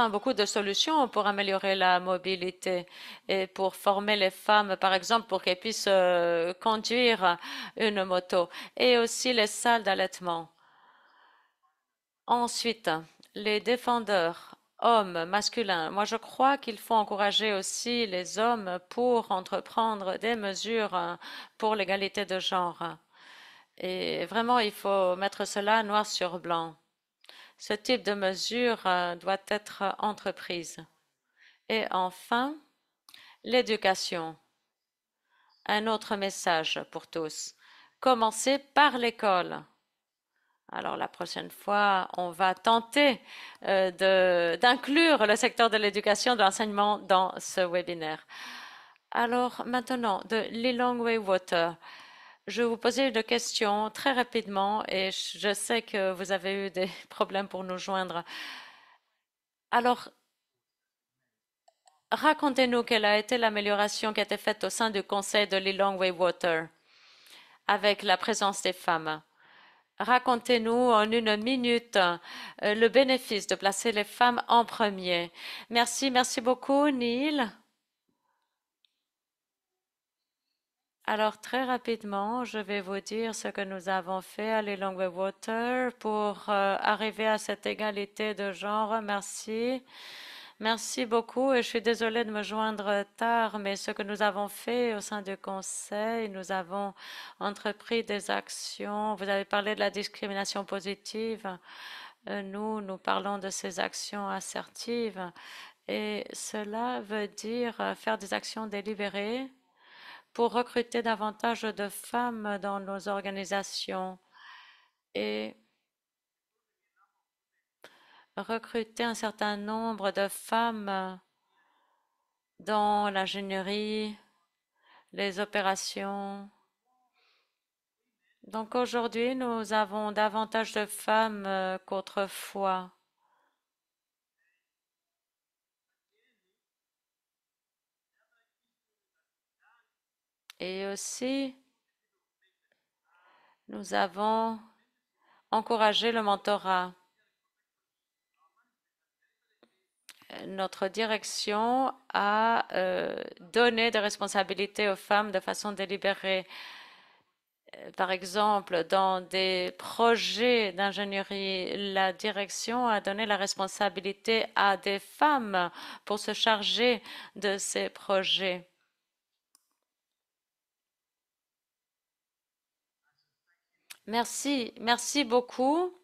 beaucoup de solutions pour améliorer la mobilité et pour former les femmes, par exemple, pour qu'elles puissent conduire une moto et aussi les salles d'allaitement. Ensuite, les défendeurs, hommes, masculins. Moi, je crois qu'il faut encourager aussi les hommes pour entreprendre des mesures pour l'égalité de genre. Et vraiment, il faut mettre cela noir sur blanc. Ce type de mesure doit être entreprise. Et enfin, l'éducation. Un autre message pour tous. commencer par l'école. Alors la prochaine fois, on va tenter d'inclure le secteur de l'éducation, de l'enseignement dans ce webinaire. Alors maintenant, de Lilongwe Water, je vais vous poser une question très rapidement et je sais que vous avez eu des problèmes pour nous joindre. Alors, racontez-nous quelle a été l'amélioration qui a été faite au sein du conseil de Lilongwe Water avec la présence des femmes. Racontez-nous en une minute le bénéfice de placer les femmes en premier. Merci, merci beaucoup, Neil. Alors, très rapidement, je vais vous dire ce que nous avons fait à Lilongwe Water pour arriver à cette égalité de genre. Merci. Merci beaucoup et je suis désolée de me joindre tard, mais ce que nous avons fait au sein du conseil, nous avons entrepris des actions. Vous avez parlé de la discrimination positive. Nous parlons de ces actions assertives et cela veut dire faire des actions délibérées pour recruter davantage de femmes dans nos organisations et recruter un certain nombre de femmes dans l'ingénierie, les opérations. Donc aujourd'hui, nous avons davantage de femmes qu'autrefois. Et aussi, nous avons encouragé le mentorat. Notre direction a donné des responsabilités aux femmes de façon délibérée. Par exemple, dans des projets d'ingénierie, la direction a donné la responsabilité à des femmes pour se charger de ces projets. Merci, merci beaucoup.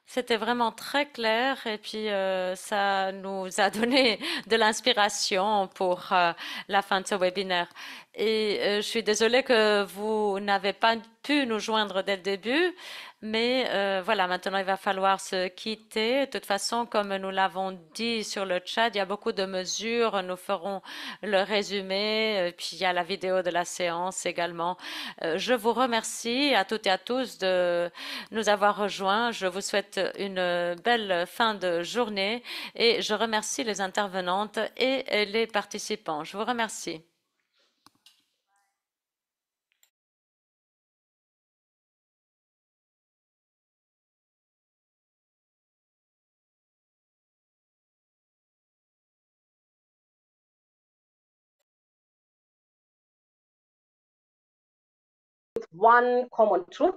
C'était vraiment très clair et puis ça nous a donné de l'inspiration pour la fin de ce webinaire. Et je suis désolée que vous n'avez pas pu nous joindre dès le début, mais voilà, maintenant il va falloir se quitter. De toute façon, comme nous l'avons dit sur le chat, il y a beaucoup de mesures. Nous ferons le résumé, puis il y a la vidéo de la séance également. Je vous remercie à toutes et à tous de nous avoir rejoints. Je vous souhaite une belle fin de journée et je remercie les intervenantes et les participants. Je vous remercie. One common truth